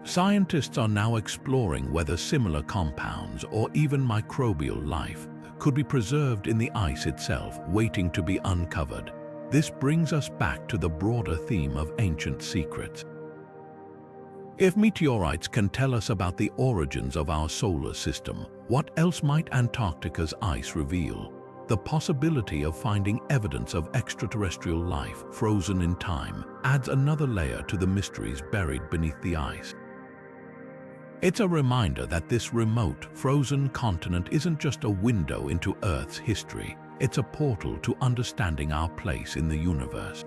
Speaker 1: Scientists are now exploring whether similar compounds or even microbial life could be preserved in the ice itself, waiting to be uncovered. This brings us back to the broader theme of ancient secrets. If meteorites can tell us about the origins of our solar system, what else might Antarctica's ice reveal? The possibility of finding evidence of extraterrestrial life frozen in time adds another layer to the mysteries buried beneath the ice. It's a reminder that this remote, frozen continent isn't just a window into Earth's history, it's a portal to understanding our place in the universe.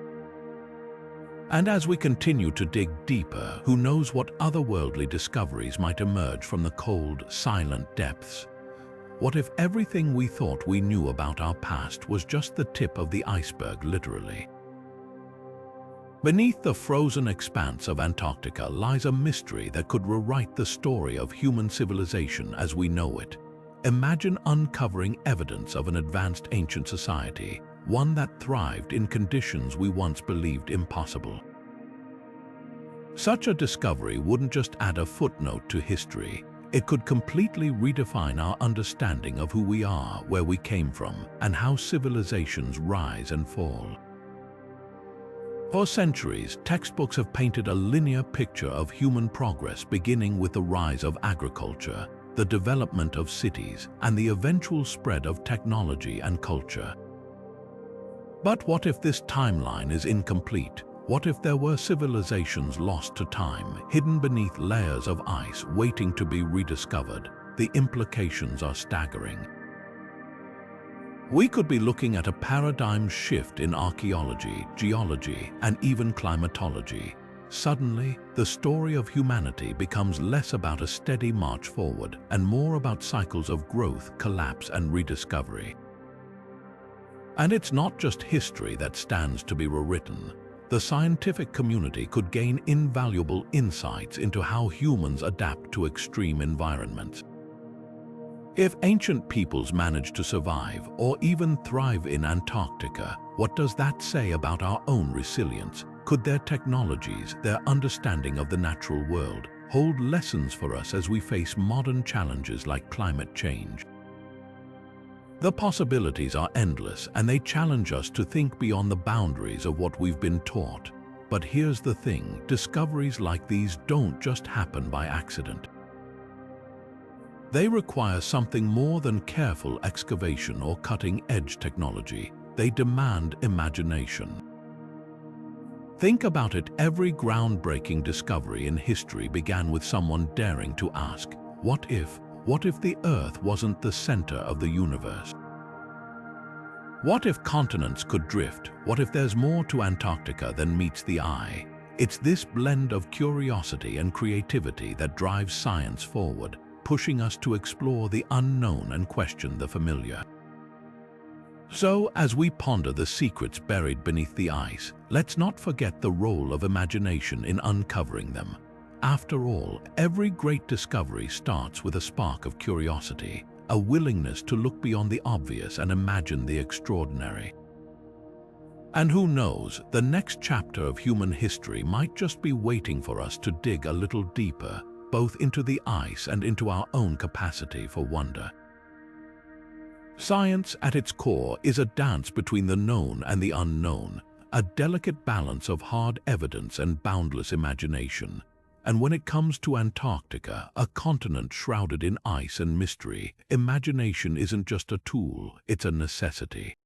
Speaker 1: And as we continue to dig deeper, who knows what otherworldly discoveries might emerge from the cold, silent depths? What if everything we thought we knew about our past was just the tip of the iceberg, literally? Beneath the frozen expanse of Antarctica lies a mystery that could rewrite the story of human civilization as we know it. Imagine uncovering evidence of an advanced ancient society, one that thrived in conditions we once believed impossible. Such a discovery wouldn't just add a footnote to history, it could completely redefine our understanding of who we are, where we came from, and how civilizations rise and fall. For centuries, textbooks have painted a linear picture of human progress, beginning with the rise of agriculture, the development of cities, and the eventual spread of technology and culture. But what if this timeline is incomplete? What if there were civilizations lost to time, hidden beneath layers of ice, waiting to be rediscovered? The implications are staggering. We could be looking at a paradigm shift in archaeology, geology, and even climatology. Suddenly, the story of humanity becomes less about a steady march forward and more about cycles of growth, collapse, and rediscovery. And it's not just history that stands to be rewritten. The scientific community could gain invaluable insights into how humans adapt to extreme environments. If ancient peoples managed to survive or even thrive in Antarctica, what does that say about our own resilience? Could their technologies, their understanding of the natural world, hold lessons for us as we face modern challenges like climate change? The possibilities are endless, and they challenge us to think beyond the boundaries of what we've been taught. But here's the thing, discoveries like these don't just happen by accident. They require something more than careful excavation or cutting-edge technology. They demand imagination. Think about it, every groundbreaking discovery in history began with someone daring to ask, what if? What if the Earth wasn't the center of the universe? What if continents could drift? What if there's more to Antarctica than meets the eye? It's this blend of curiosity and creativity that drives science forward, pushing us to explore the unknown and question the familiar. So, as we ponder the secrets buried beneath the ice, let's not forget the role of imagination in uncovering them. After all, every great discovery starts with a spark of curiosity, a willingness to look beyond the obvious and imagine the extraordinary. And who knows, the next chapter of human history might just be waiting for us to dig a little deeper, both into the ice and into our own capacity for wonder. Science, at its core, is a dance between the known and the unknown, a delicate balance of hard evidence and boundless imagination. And when it comes to Antarctica, a continent shrouded in ice and mystery, imagination isn't just a tool, it's a necessity.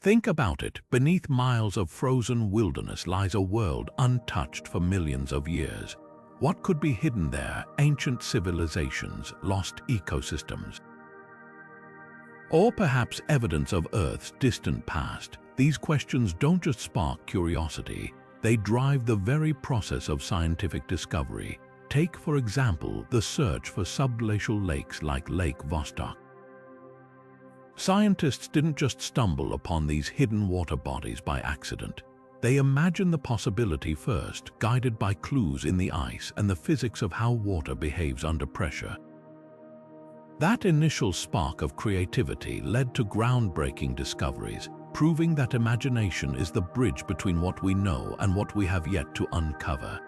Speaker 1: Think about it, beneath miles of frozen wilderness lies a world untouched for millions of years. What could be hidden there? Ancient civilizations, lost ecosystems, or perhaps evidence of Earth's distant past. These questions don't just spark curiosity, they drive the very process of scientific discovery. Take, for example, the search for subglacial lakes like Lake Vostok. Scientists didn't just stumble upon these hidden water bodies by accident. They imagined the possibility first, guided by clues in the ice and the physics of how water behaves under pressure. That initial spark of creativity led to groundbreaking discoveries, proving that imagination is the bridge between what we know and what we have yet to uncover.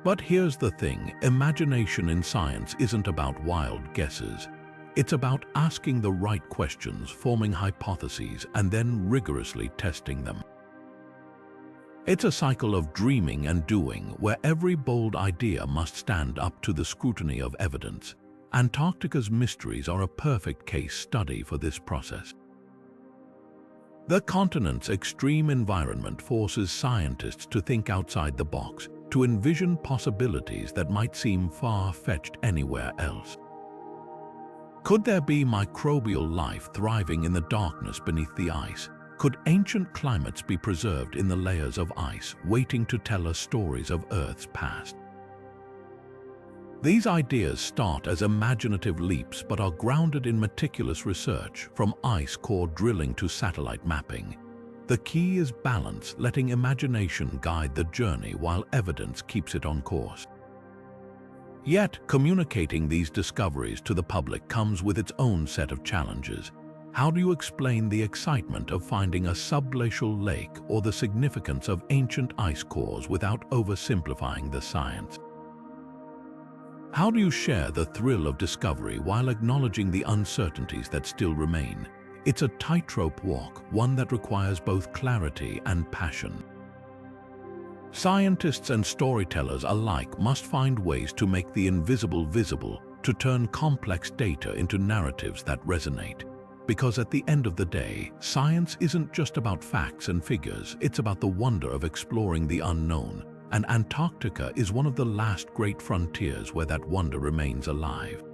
Speaker 1: But here's the thing, imagination in science isn't about wild guesses. It's about asking the right questions, forming hypotheses, and then rigorously testing them. It's a cycle of dreaming and doing, where every bold idea must stand up to the scrutiny of evidence. Antarctica's mysteries are a perfect case study for this process. The continent's extreme environment forces scientists to think outside the box, to envision possibilities that might seem far-fetched anywhere else. Could there be microbial life thriving in the darkness beneath the ice? Could ancient climates be preserved in the layers of ice, waiting to tell us stories of Earth's past? These ideas start as imaginative leaps but are grounded in meticulous research, from ice core drilling to satellite mapping. The key is balance, letting imagination guide the journey while evidence keeps it on course. Yet, communicating these discoveries to the public comes with its own set of challenges. How do you explain the excitement of finding a subglacial lake or the significance of ancient ice cores without oversimplifying the science? How do you share the thrill of discovery while acknowledging the uncertainties that still remain? It's a tightrope walk, one that requires both clarity and passion. Scientists and storytellers alike must find ways to make the invisible visible, to turn complex data into narratives that resonate. Because at the end of the day, science isn't just about facts and figures, it's about the wonder of exploring the unknown. And Antarctica is one of the last great frontiers where that wonder remains alive.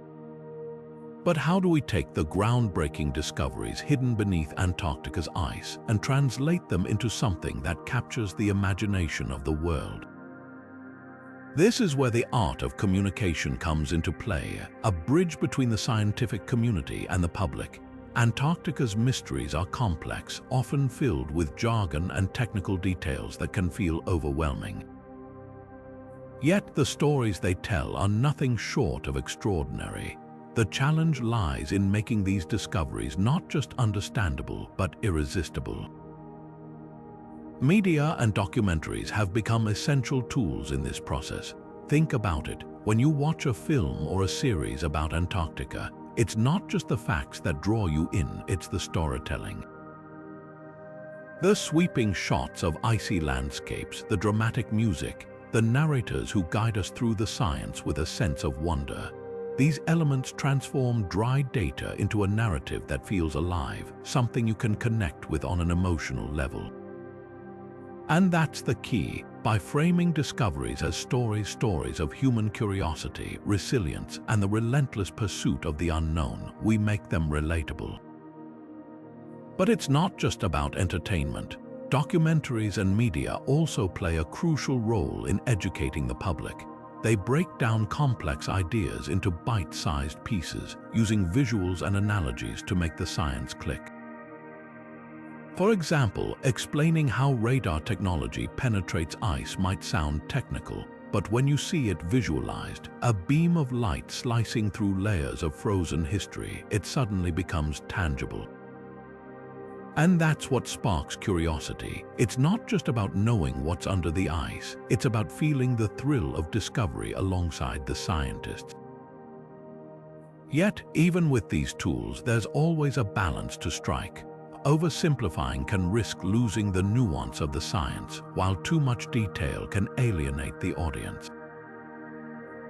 Speaker 1: But how do we take the groundbreaking discoveries hidden beneath Antarctica's ice and translate them into something that captures the imagination of the world? This is where the art of communication comes into play, a bridge between the scientific community and the public. Antarctica's mysteries are complex, often filled with jargon and technical details that can feel overwhelming. Yet the stories they tell are nothing short of extraordinary. The challenge lies in making these discoveries not just understandable, but irresistible. Media and documentaries have become essential tools in this process. Think about it. When you watch a film or a series about Antarctica, it's not just the facts that draw you in, it's the storytelling. The sweeping shots of icy landscapes, the dramatic music, the narrators who guide us through the science with a sense of wonder. These elements transform dry data into a narrative that feels alive, something you can connect with on an emotional level. And that's the key. By framing discoveries as stories of human curiosity, resilience, and the relentless pursuit of the unknown, we make them relatable. But it's not just about entertainment. Documentaries and media also play a crucial role in educating the public. They break down complex ideas into bite-sized pieces, using visuals and analogies to make the science click. For example, explaining how radar technology penetrates ice might sound technical, but when you see it visualized, a beam of light slicing through layers of frozen history, it suddenly becomes tangible. And that's what sparks curiosity. It's not just about knowing what's under the ice, it's about feeling the thrill of discovery alongside the scientists. Yet, even with these tools, there's always a balance to strike. Oversimplifying can risk losing the nuance of the science, while too much detail can alienate the audience.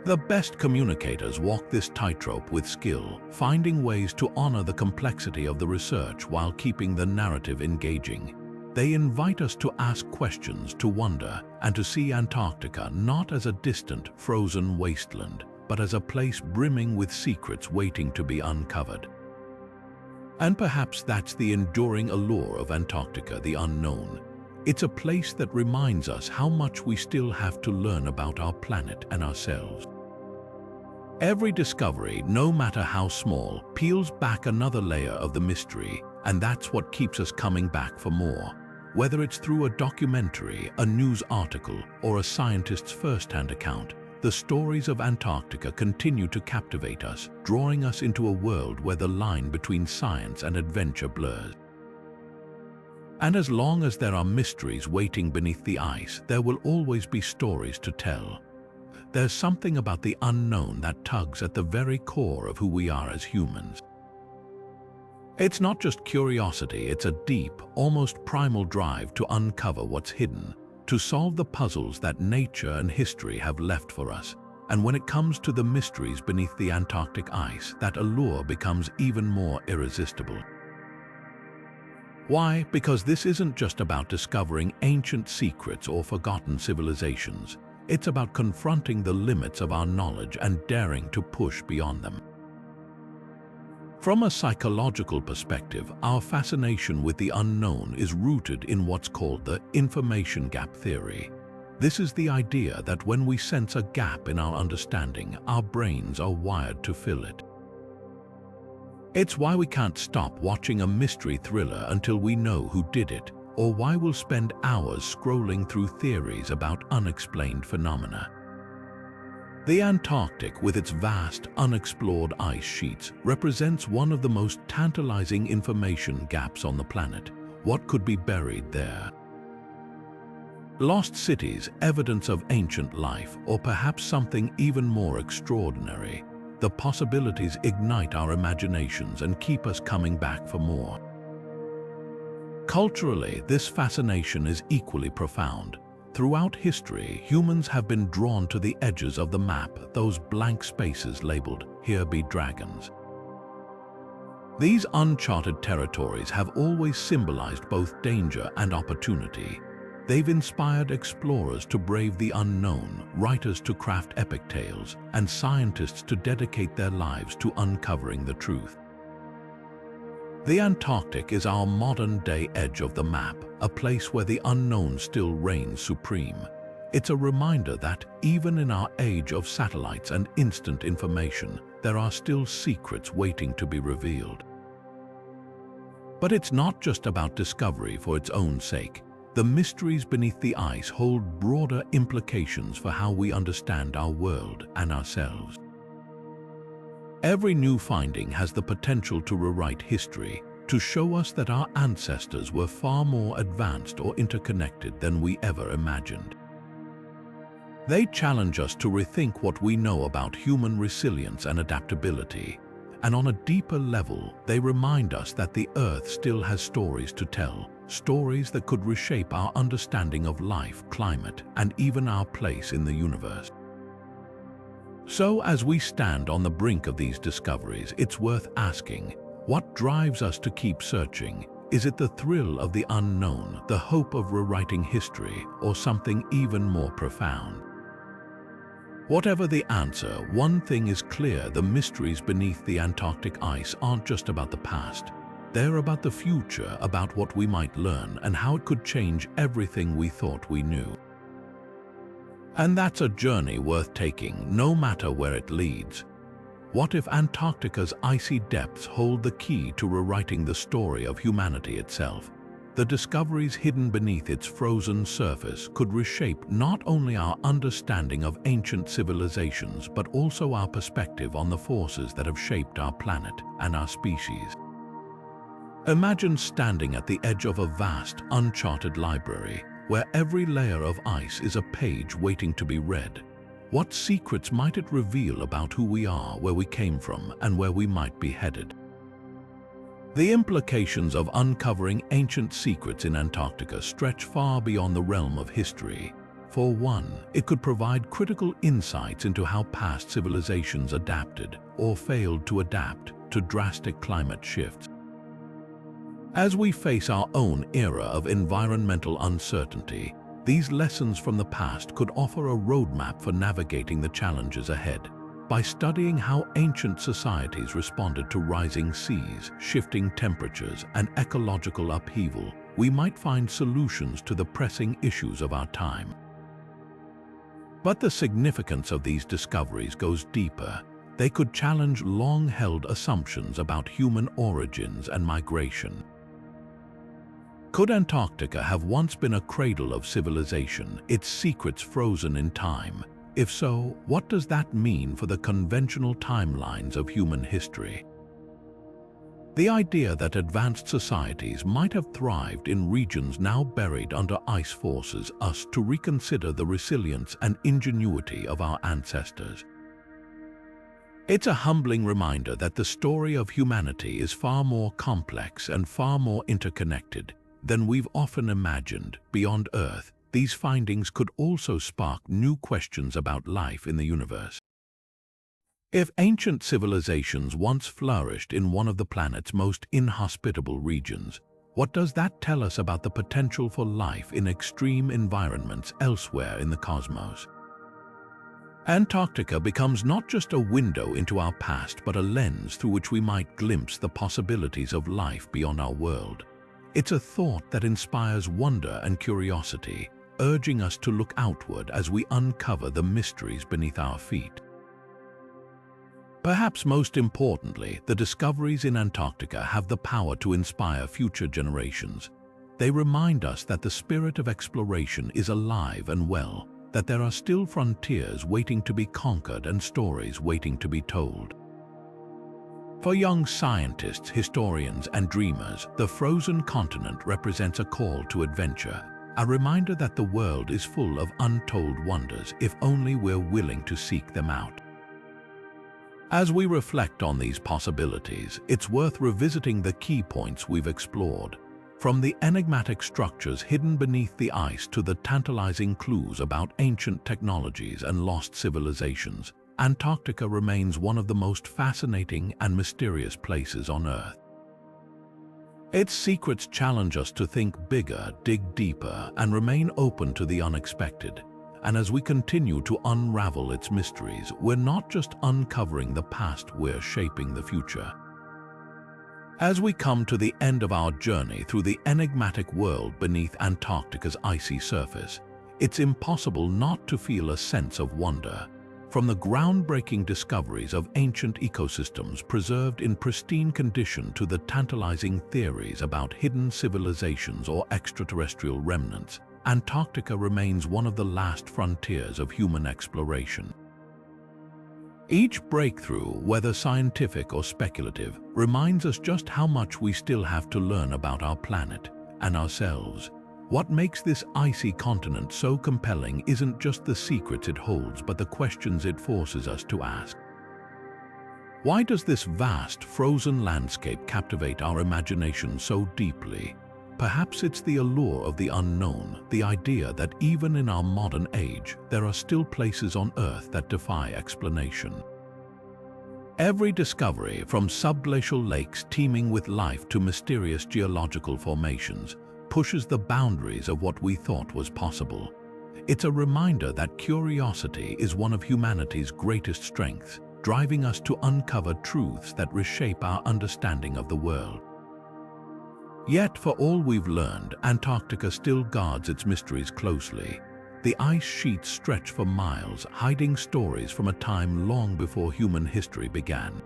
Speaker 1: The best communicators walk this tightrope with skill, finding ways to honor the complexity of the research while keeping the narrative engaging. They invite us to ask questions, to wonder, and to see Antarctica not as a distant, frozen wasteland, but as a place brimming with secrets waiting to be uncovered. And perhaps that's the enduring allure of Antarctica, the unknown. It's a place that reminds us how much we still have to learn about our planet and ourselves. Every discovery, no matter how small, peels back another layer of the mystery, and that's what keeps us coming back for more. Whether it's through a documentary, a news article, or a scientist's first-hand account, the stories of Antarctica continue to captivate us, drawing us into a world where the line between science and adventure blurs. And as long as there are mysteries waiting beneath the ice, there will always be stories to tell. There's something about the unknown that tugs at the very core of who we are as humans. It's not just curiosity, it's a deep, almost primal drive to uncover what's hidden, to solve the puzzles that nature and history have left for us. And when it comes to the mysteries beneath the Antarctic ice, that allure becomes even more irresistible. Why? Because this isn't just about discovering ancient secrets or forgotten civilizations. It's about confronting the limits of our knowledge and daring to push beyond them. From a psychological perspective, our fascination with the unknown is rooted in what's called the information gap theory. This is the idea that when we sense a gap in our understanding, our brains are wired to fill it. It's why we can't stop watching a mystery thriller until we know who did it, or why we'll spend hours scrolling through theories about unexplained phenomena. The Antarctic, with its vast, unexplored ice sheets, represents one of the most tantalizing information gaps on the planet. What could be buried there? Lost cities, evidence of ancient life, or perhaps something even more extraordinary. The possibilities ignite our imaginations and keep us coming back for more. Culturally, this fascination is equally profound. Throughout history, humans have been drawn to the edges of the map, those blank spaces labeled, "Here be dragons." These uncharted territories have always symbolized both danger and opportunity. They've inspired explorers to brave the unknown, writers to craft epic tales, and scientists to dedicate their lives to uncovering the truth. The Antarctic is our modern-day edge of the map, a place where the unknown still reigns supreme. It's a reminder that, even in our age of satellites and instant information, there are still secrets waiting to be revealed. But it's not just about discovery for its own sake. The mysteries beneath the ice hold broader implications for how we understand our world and ourselves. Every new finding has the potential to rewrite history, to show us that our ancestors were far more advanced or interconnected than we ever imagined. They challenge us to rethink what we know about human resilience and adaptability, and on a deeper level, they remind us that the Earth still has stories to tell, stories that could reshape our understanding of life, climate, and even our place in the universe. So as we stand on the brink of these discoveries, it's worth asking, what drives us to keep searching? Is it the thrill of the unknown, the hope of rewriting history, or something even more profound? Whatever the answer, one thing is clear: the mysteries beneath the Antarctic ice aren't just about the past. They're about the future, about what we might learn and how it could change everything we thought we knew. And that's a journey worth taking, no matter where it leads. What if Antarctica's icy depths hold the key to rewriting the story of humanity itself? The discoveries hidden beneath its frozen surface could reshape not only our understanding of ancient civilizations, but also our perspective on the forces that have shaped our planet and our species. Imagine standing at the edge of a vast, uncharted library, where every layer of ice is a page waiting to be read. What secrets might it reveal about who we are, where we came from, and where we might be headed? The implications of uncovering ancient secrets in Antarctica stretch far beyond the realm of history. For one, it could provide critical insights into how past civilizations adapted or failed to adapt to drastic climate shifts. As we face our own era of environmental uncertainty, these lessons from the past could offer a roadmap for navigating the challenges ahead. By studying how ancient societies responded to rising seas, shifting temperatures, and ecological upheaval, we might find solutions to the pressing issues of our time. But the significance of these discoveries goes deeper. They could challenge long-held assumptions about human origins and migration. Could Antarctica have once been a cradle of civilization, its secrets frozen in time? If so, what does that mean for the conventional timelines of human history? The idea that advanced societies might have thrived in regions now buried under ice forces us to reconsider the resilience and ingenuity of our ancestors. It's a humbling reminder that the story of humanity is far more complex and far more interconnected than we've often imagined. Beyond Earth, these findings could also spark new questions about life in the universe. If ancient civilizations once flourished in one of the planet's most inhospitable regions, what does that tell us about the potential for life in extreme environments elsewhere in the cosmos? Antarctica becomes not just a window into our past, but a lens through which we might glimpse the possibilities of life beyond our world. It's a thought that inspires wonder and curiosity, urging us to look outward as we uncover the mysteries beneath our feet. Perhaps most importantly, the discoveries in Antarctica have the power to inspire future generations. They remind us that the spirit of exploration is alive and well, that there are still frontiers waiting to be conquered and stories waiting to be told. For young scientists, historians, and dreamers, the frozen continent represents a call to adventure, a reminder that the world is full of untold wonders if only we're willing to seek them out. As we reflect on these possibilities, it's worth revisiting the key points we've explored. From the enigmatic structures hidden beneath the ice to the tantalizing clues about ancient technologies and lost civilizations, Antarctica remains one of the most fascinating and mysterious places on Earth. Its secrets challenge us to think bigger, dig deeper, and remain open to the unexpected. And as we continue to unravel its mysteries, we're not just uncovering the past, we're shaping the future. As we come to the end of our journey through the enigmatic world beneath Antarctica's icy surface, it's impossible not to feel a sense of wonder. From the groundbreaking discoveries of ancient ecosystems preserved in pristine condition to the tantalizing theories about hidden civilizations or extraterrestrial remnants, Antarctica remains one of the last frontiers of human exploration. Each breakthrough, whether scientific or speculative, reminds us just how much we still have to learn about our planet and ourselves. What makes this icy continent so compelling isn't just the secrets it holds, but the questions it forces us to ask. Why does this vast, frozen landscape captivate our imagination so deeply? Perhaps it's the allure of the unknown, the idea that even in our modern age, there are still places on Earth that defy explanation. Every discovery, from subglacial lakes teeming with life to mysterious geological formations, pushes the boundaries of what we thought was possible. It's a reminder that curiosity is one of humanity's greatest strengths, driving us to uncover truths that reshape our understanding of the world. Yet, for all we've learned, Antarctica still guards its mysteries closely. The ice sheets stretch for miles, hiding stories from a time long before human history began.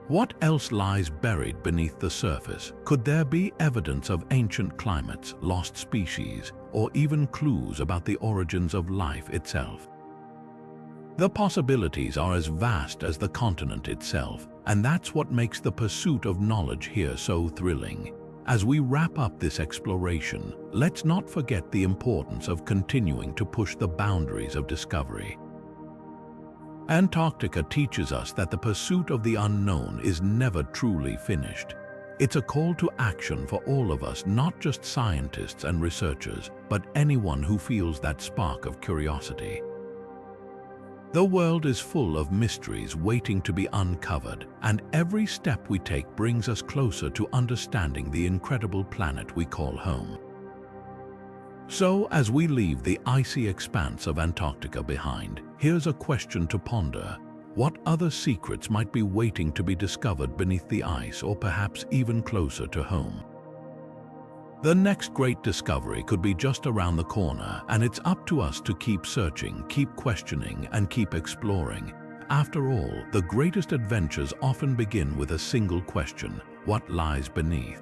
Speaker 1: What else lies buried beneath the surface? Could there be evidence of ancient climates, lost species, or even clues about the origins of life itself? The possibilities are as vast as the continent itself, and that's what makes the pursuit of knowledge here so thrilling. As we wrap up this exploration, let's not forget the importance of continuing to push the boundaries of discovery. Antarctica teaches us that the pursuit of the unknown is never truly finished. It's a call to action for all of us, not just scientists and researchers, but anyone who feels that spark of curiosity. The world is full of mysteries waiting to be uncovered, and every step we take brings us closer to understanding the incredible planet we call home. So, as we leave the icy expanse of Antarctica behind, here's a question to ponder. What other secrets might be waiting to be discovered beneath the ice, or perhaps even closer to home? The next great discovery could be just around the corner, and it's up to us to keep searching, keep questioning, and keep exploring. After all, the greatest adventures often begin with a single question: what lies beneath?